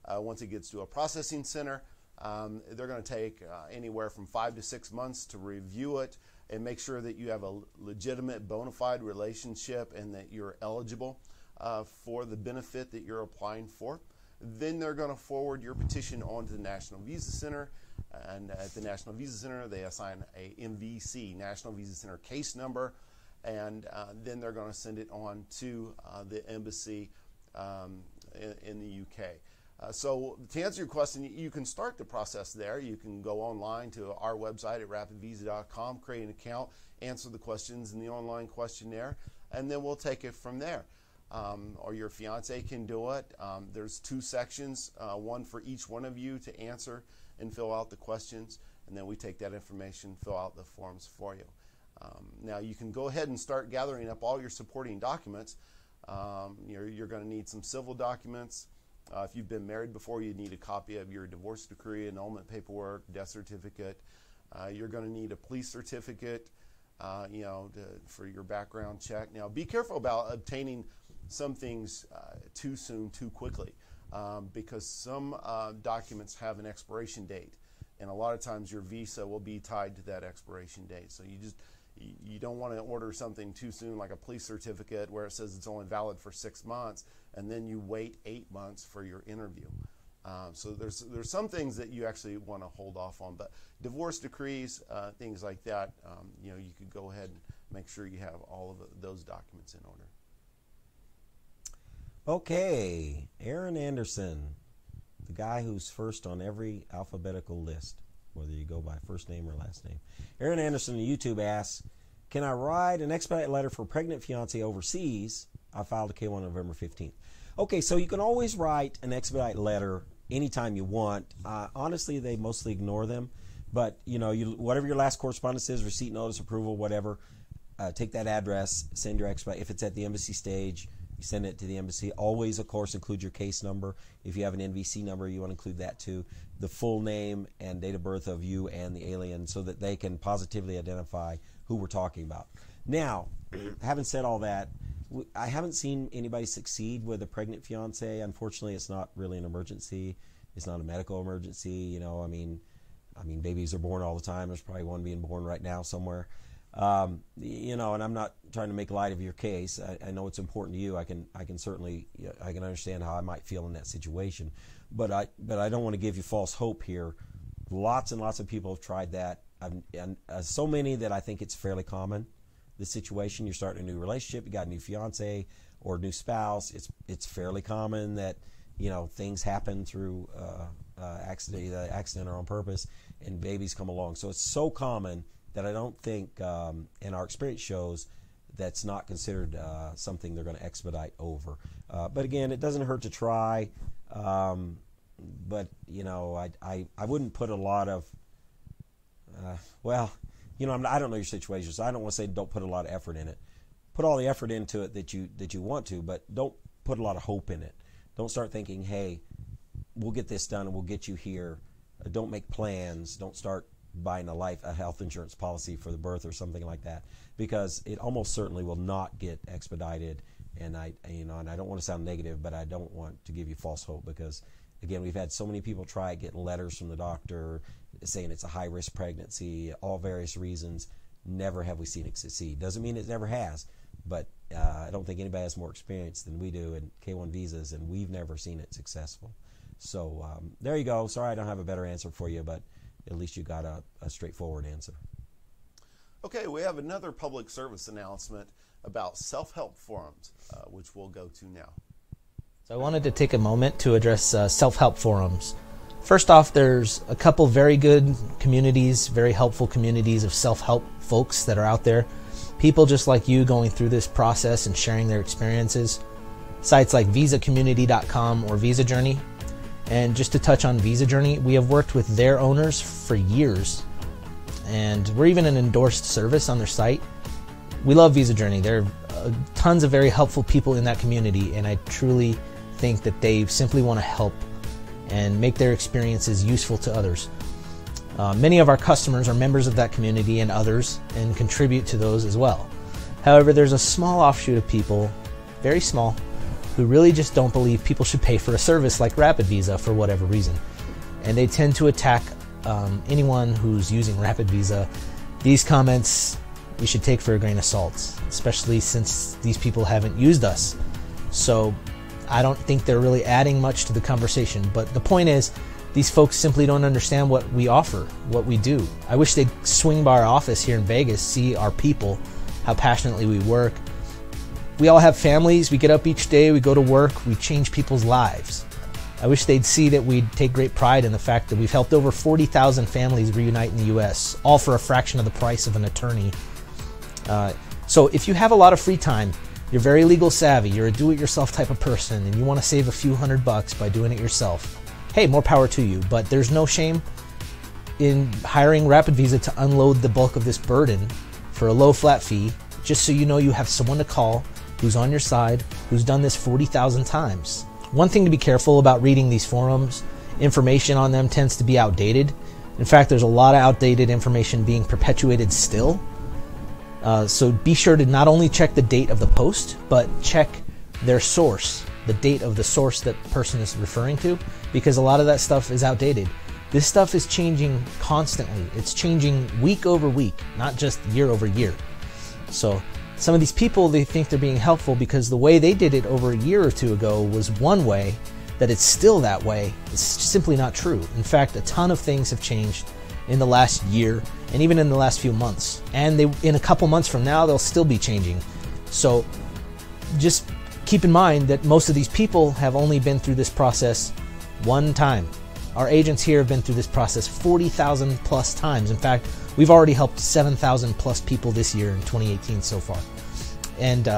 [SPEAKER 3] Once it gets to a processing center, they're going to take anywhere from 5 to 6 months to review it and make sure that you have a legitimate bona fide relationship and that you're eligible for the benefit that you're applying for. Then they're going to forward your petition on to the National Visa Center, and at the National Visa Center they assign a MVC, National Visa Center case number, and then they're going to send it on to the embassy in the UK. So to answer your question, you can start the process there. You can go online to our website at rapidvisa.com, create an account, answer the questions in the online questionnaire, and then we'll take it from there. Or your fiance can do it. There's 2 sections, one for each one of you to answer and fill out the questions, and then we take that information, fill out the forms for you. Now you can go ahead and start gathering up all your supporting documents. You're going to need some civil documents. If you've been married before, you need a copy of your divorce decree, annulment paperwork, death certificate. You're going to need a police certificate, for your background check. Now, be careful about obtaining some things too soon, too quickly, because some documents have an expiration date, and a lot of times your visa will be tied to that expiration date. So you don't want to order something too soon, like a police certificate where it says it's only valid for 6 months, and then you wait 8 months for your interview. So there's some things that you actually want to hold off on, but divorce decrees, things like that, you could go ahead and make sure you have all of those documents in order.
[SPEAKER 2] Okay, Aaron Anderson, the guy who's first on every alphabetical list, whether you go by first name or last name. Aaron Anderson on YouTube asks, can I write an expedite letter for pregnant fiance overseas? I filed a K-1 on November 15th. Okay, so you can always write an expedite letter anytime you want. Honestly, they mostly ignore them. But, whatever your last correspondence is, receipt, notice, approval, whatever, take that address, send your expedite. If it's at the embassy stage, you send it to the embassy. Always, of course, include your case number. If you have an NVC number, you want to include that too. The full name and date of birth of you and the alien so that they can positively identify who we're talking about. Now, having said all that, I haven't seen anybody succeed with a pregnant fiance. Unfortunately, it's not really an emergency. It's not a medical emergency. I mean, babies are born all the time. There's probably one being born right now somewhere. And I'm not trying to make light of your case. I know it's important to you. I can certainly, I can understand how I might feel in that situation, but I don't want to give you false hope here. Lots and lots of people have tried that, and so many that I think it's fairly common. The situation, you're starting a new relationship, you got a new fiance or new spouse. It's fairly common that things happen through accident or on purpose, and babies come along. So it's so common that I don't think, and our experience shows, that's not considered something they're going to expedite over. But again, it doesn't hurt to try. But I wouldn't put a lot of, I don't know your situation, so I don't want to say don't put a lot of effort in it. Put all the effort into it that you want to, but don't put a lot of hope in it. Don't start thinking, hey, we'll get this done and we'll get you here. Don't make plans. Don't start buying a health insurance policy for the birth or something like that, because it almost certainly will not get expedited. And I don't want to sound negative, but I don't want to give you false hope, because again, we've had so many people try getting letters from the doctor saying it's a high-risk pregnancy, all various reasons. Never have we seen it succeed. Doesn't mean it never has, but I don't think anybody has more experience than we do in K-1 visas, and we've never seen it successful. So there you go. Sorry I don't have a better answer for you, but at least you got a straightforward answer.
[SPEAKER 3] Okay, we have another public service announcement about self-help forums, which we'll go to now.
[SPEAKER 4] So I wanted to take a moment to address self-help forums. First off, there's a couple very good communities, very helpful communities of self-help folks that are out there. People just like you going through this process and sharing their experiences. Sites like visacommunity.com or Visa Journey. And just to touch on Visa Journey, we have worked with their owners for years, and we're even an endorsed service on their site. We love Visa Journey. There are tons of very helpful people in that community, and I truly think that they simply want to help and make their experiences useful to others. Many of our customers are members of that community and others, and contribute to those as well. However, there's a small offshoot of people, very small, who really just don't believe people should pay for a service like RapidVisa for whatever reason. And they tend to attack anyone who's using RapidVisa. These comments we should take for a grain of salt, especially since these people haven't used us. So I don't think they're really adding much to the conversation. But the point is, these folks simply don't understand what we offer, what we do. I wish they'd swing by our office here in Vegas, see our people, how passionately we work. We all have families. We get up each day, we go to work, we change people's lives. I wish they'd see that we take great pride in the fact that we've helped over 40,000 families reunite in the U.S., all for a fraction of the price of an attorney. So if you have a lot of free time, you're very legal savvy, you're a do-it-yourself type of person, and you want to save a few $100 by doing it yourself, hey, more power to you. But there's no shame in hiring RapidVisa to unload the bulk of this burden for a low flat fee, just so you know you have someone to call who's on your side, who's done this 40,000 times. One thing to be careful about reading these forums, information on them tends to be outdated. In fact, there's a lot of outdated information being perpetuated still. So be sure to not only check the date of the post, but check their source, the date of the source that person is referring to, because a lot of that stuff is outdated. This stuff is changing constantly. It's changing week over week, not just year over year. So some of these people, they think they're being helpful because the way they did it over a year or two ago was one way, that it's still that way. It's simply not true. In fact, a ton of things have changed in the last year and even in the last few months. And in a couple months from now, they'll still be changing. So just keep in mind that most of these people have only been through this process one time. Our agents here have been through this process 40,000 plus times. In fact, we've already helped 7,000 plus people this year in 2018 so far. And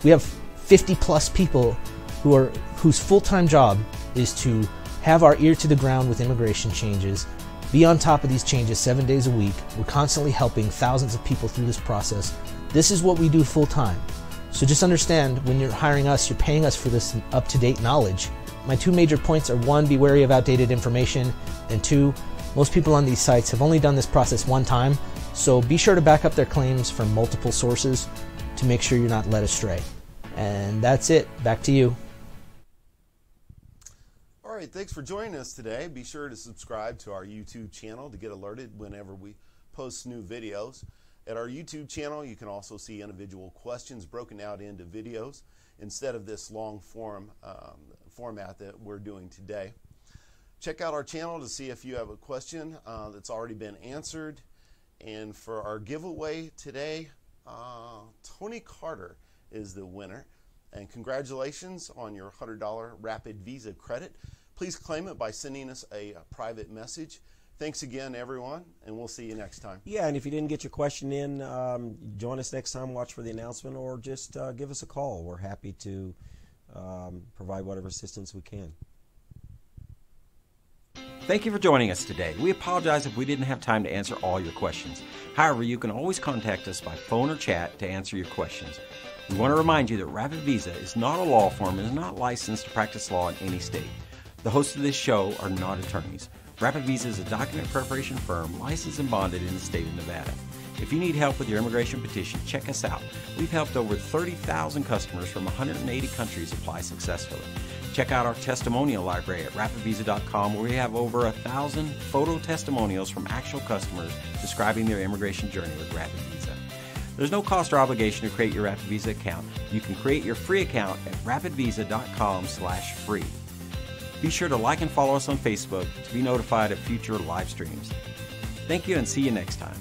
[SPEAKER 4] we have 50 plus people whose full-time job is to have our ear to the ground with immigration changes, be on top of these changes 7 days a week. We're constantly helping thousands of people through this process. This is what we do full-time. So just understand, when you're hiring us, you're paying us for this up-to-date knowledge. My two major points are: one, be wary of outdated information, and two, most people on these sites have only done this process one time, so be sure to back up their claims from multiple sources to make sure you're not led astray. And that's it. Back to you.
[SPEAKER 3] All right, thanks for joining us today. Be sure to subscribe to our YouTube channel to get alerted whenever we post new videos. At our YouTube channel, you can also see individual questions broken out into videos instead of this long format that we're doing today. Check out our channel to see if you have a question that's already been answered. And for our giveaway today, Tony Carter is the winner. And congratulations on your $100 RapidVisa credit. Please claim it by sending us a private message. Thanks again, everyone, and we'll see you next time.
[SPEAKER 2] Yeah, and if you didn't get your question in, join us next time, watch for the announcement, or just give us a call. We're happy to provide whatever assistance we can.
[SPEAKER 5] Thank you for joining us today. We apologize if we didn't have time to answer all your questions. However, you can always contact us by phone or chat to answer your questions. We want to remind you that RapidVisa is not a law firm and is not licensed to practice law in any state. The hosts of this show are not attorneys. RapidVisa is a document preparation firm licensed and bonded in the state of Nevada. If you need help with your immigration petition, check us out. We've helped over 30,000 customers from 180 countries apply successfully. Check out our testimonial library at RapidVisa.com, where we have over 1,000 photo testimonials from actual customers describing their immigration journey with RapidVisa. There's no cost or obligation to create your RapidVisa account. You can create your free account at RapidVisa.com/free. Be sure to like and follow us on Facebook to be notified of future live streams. Thank you, and see you next time.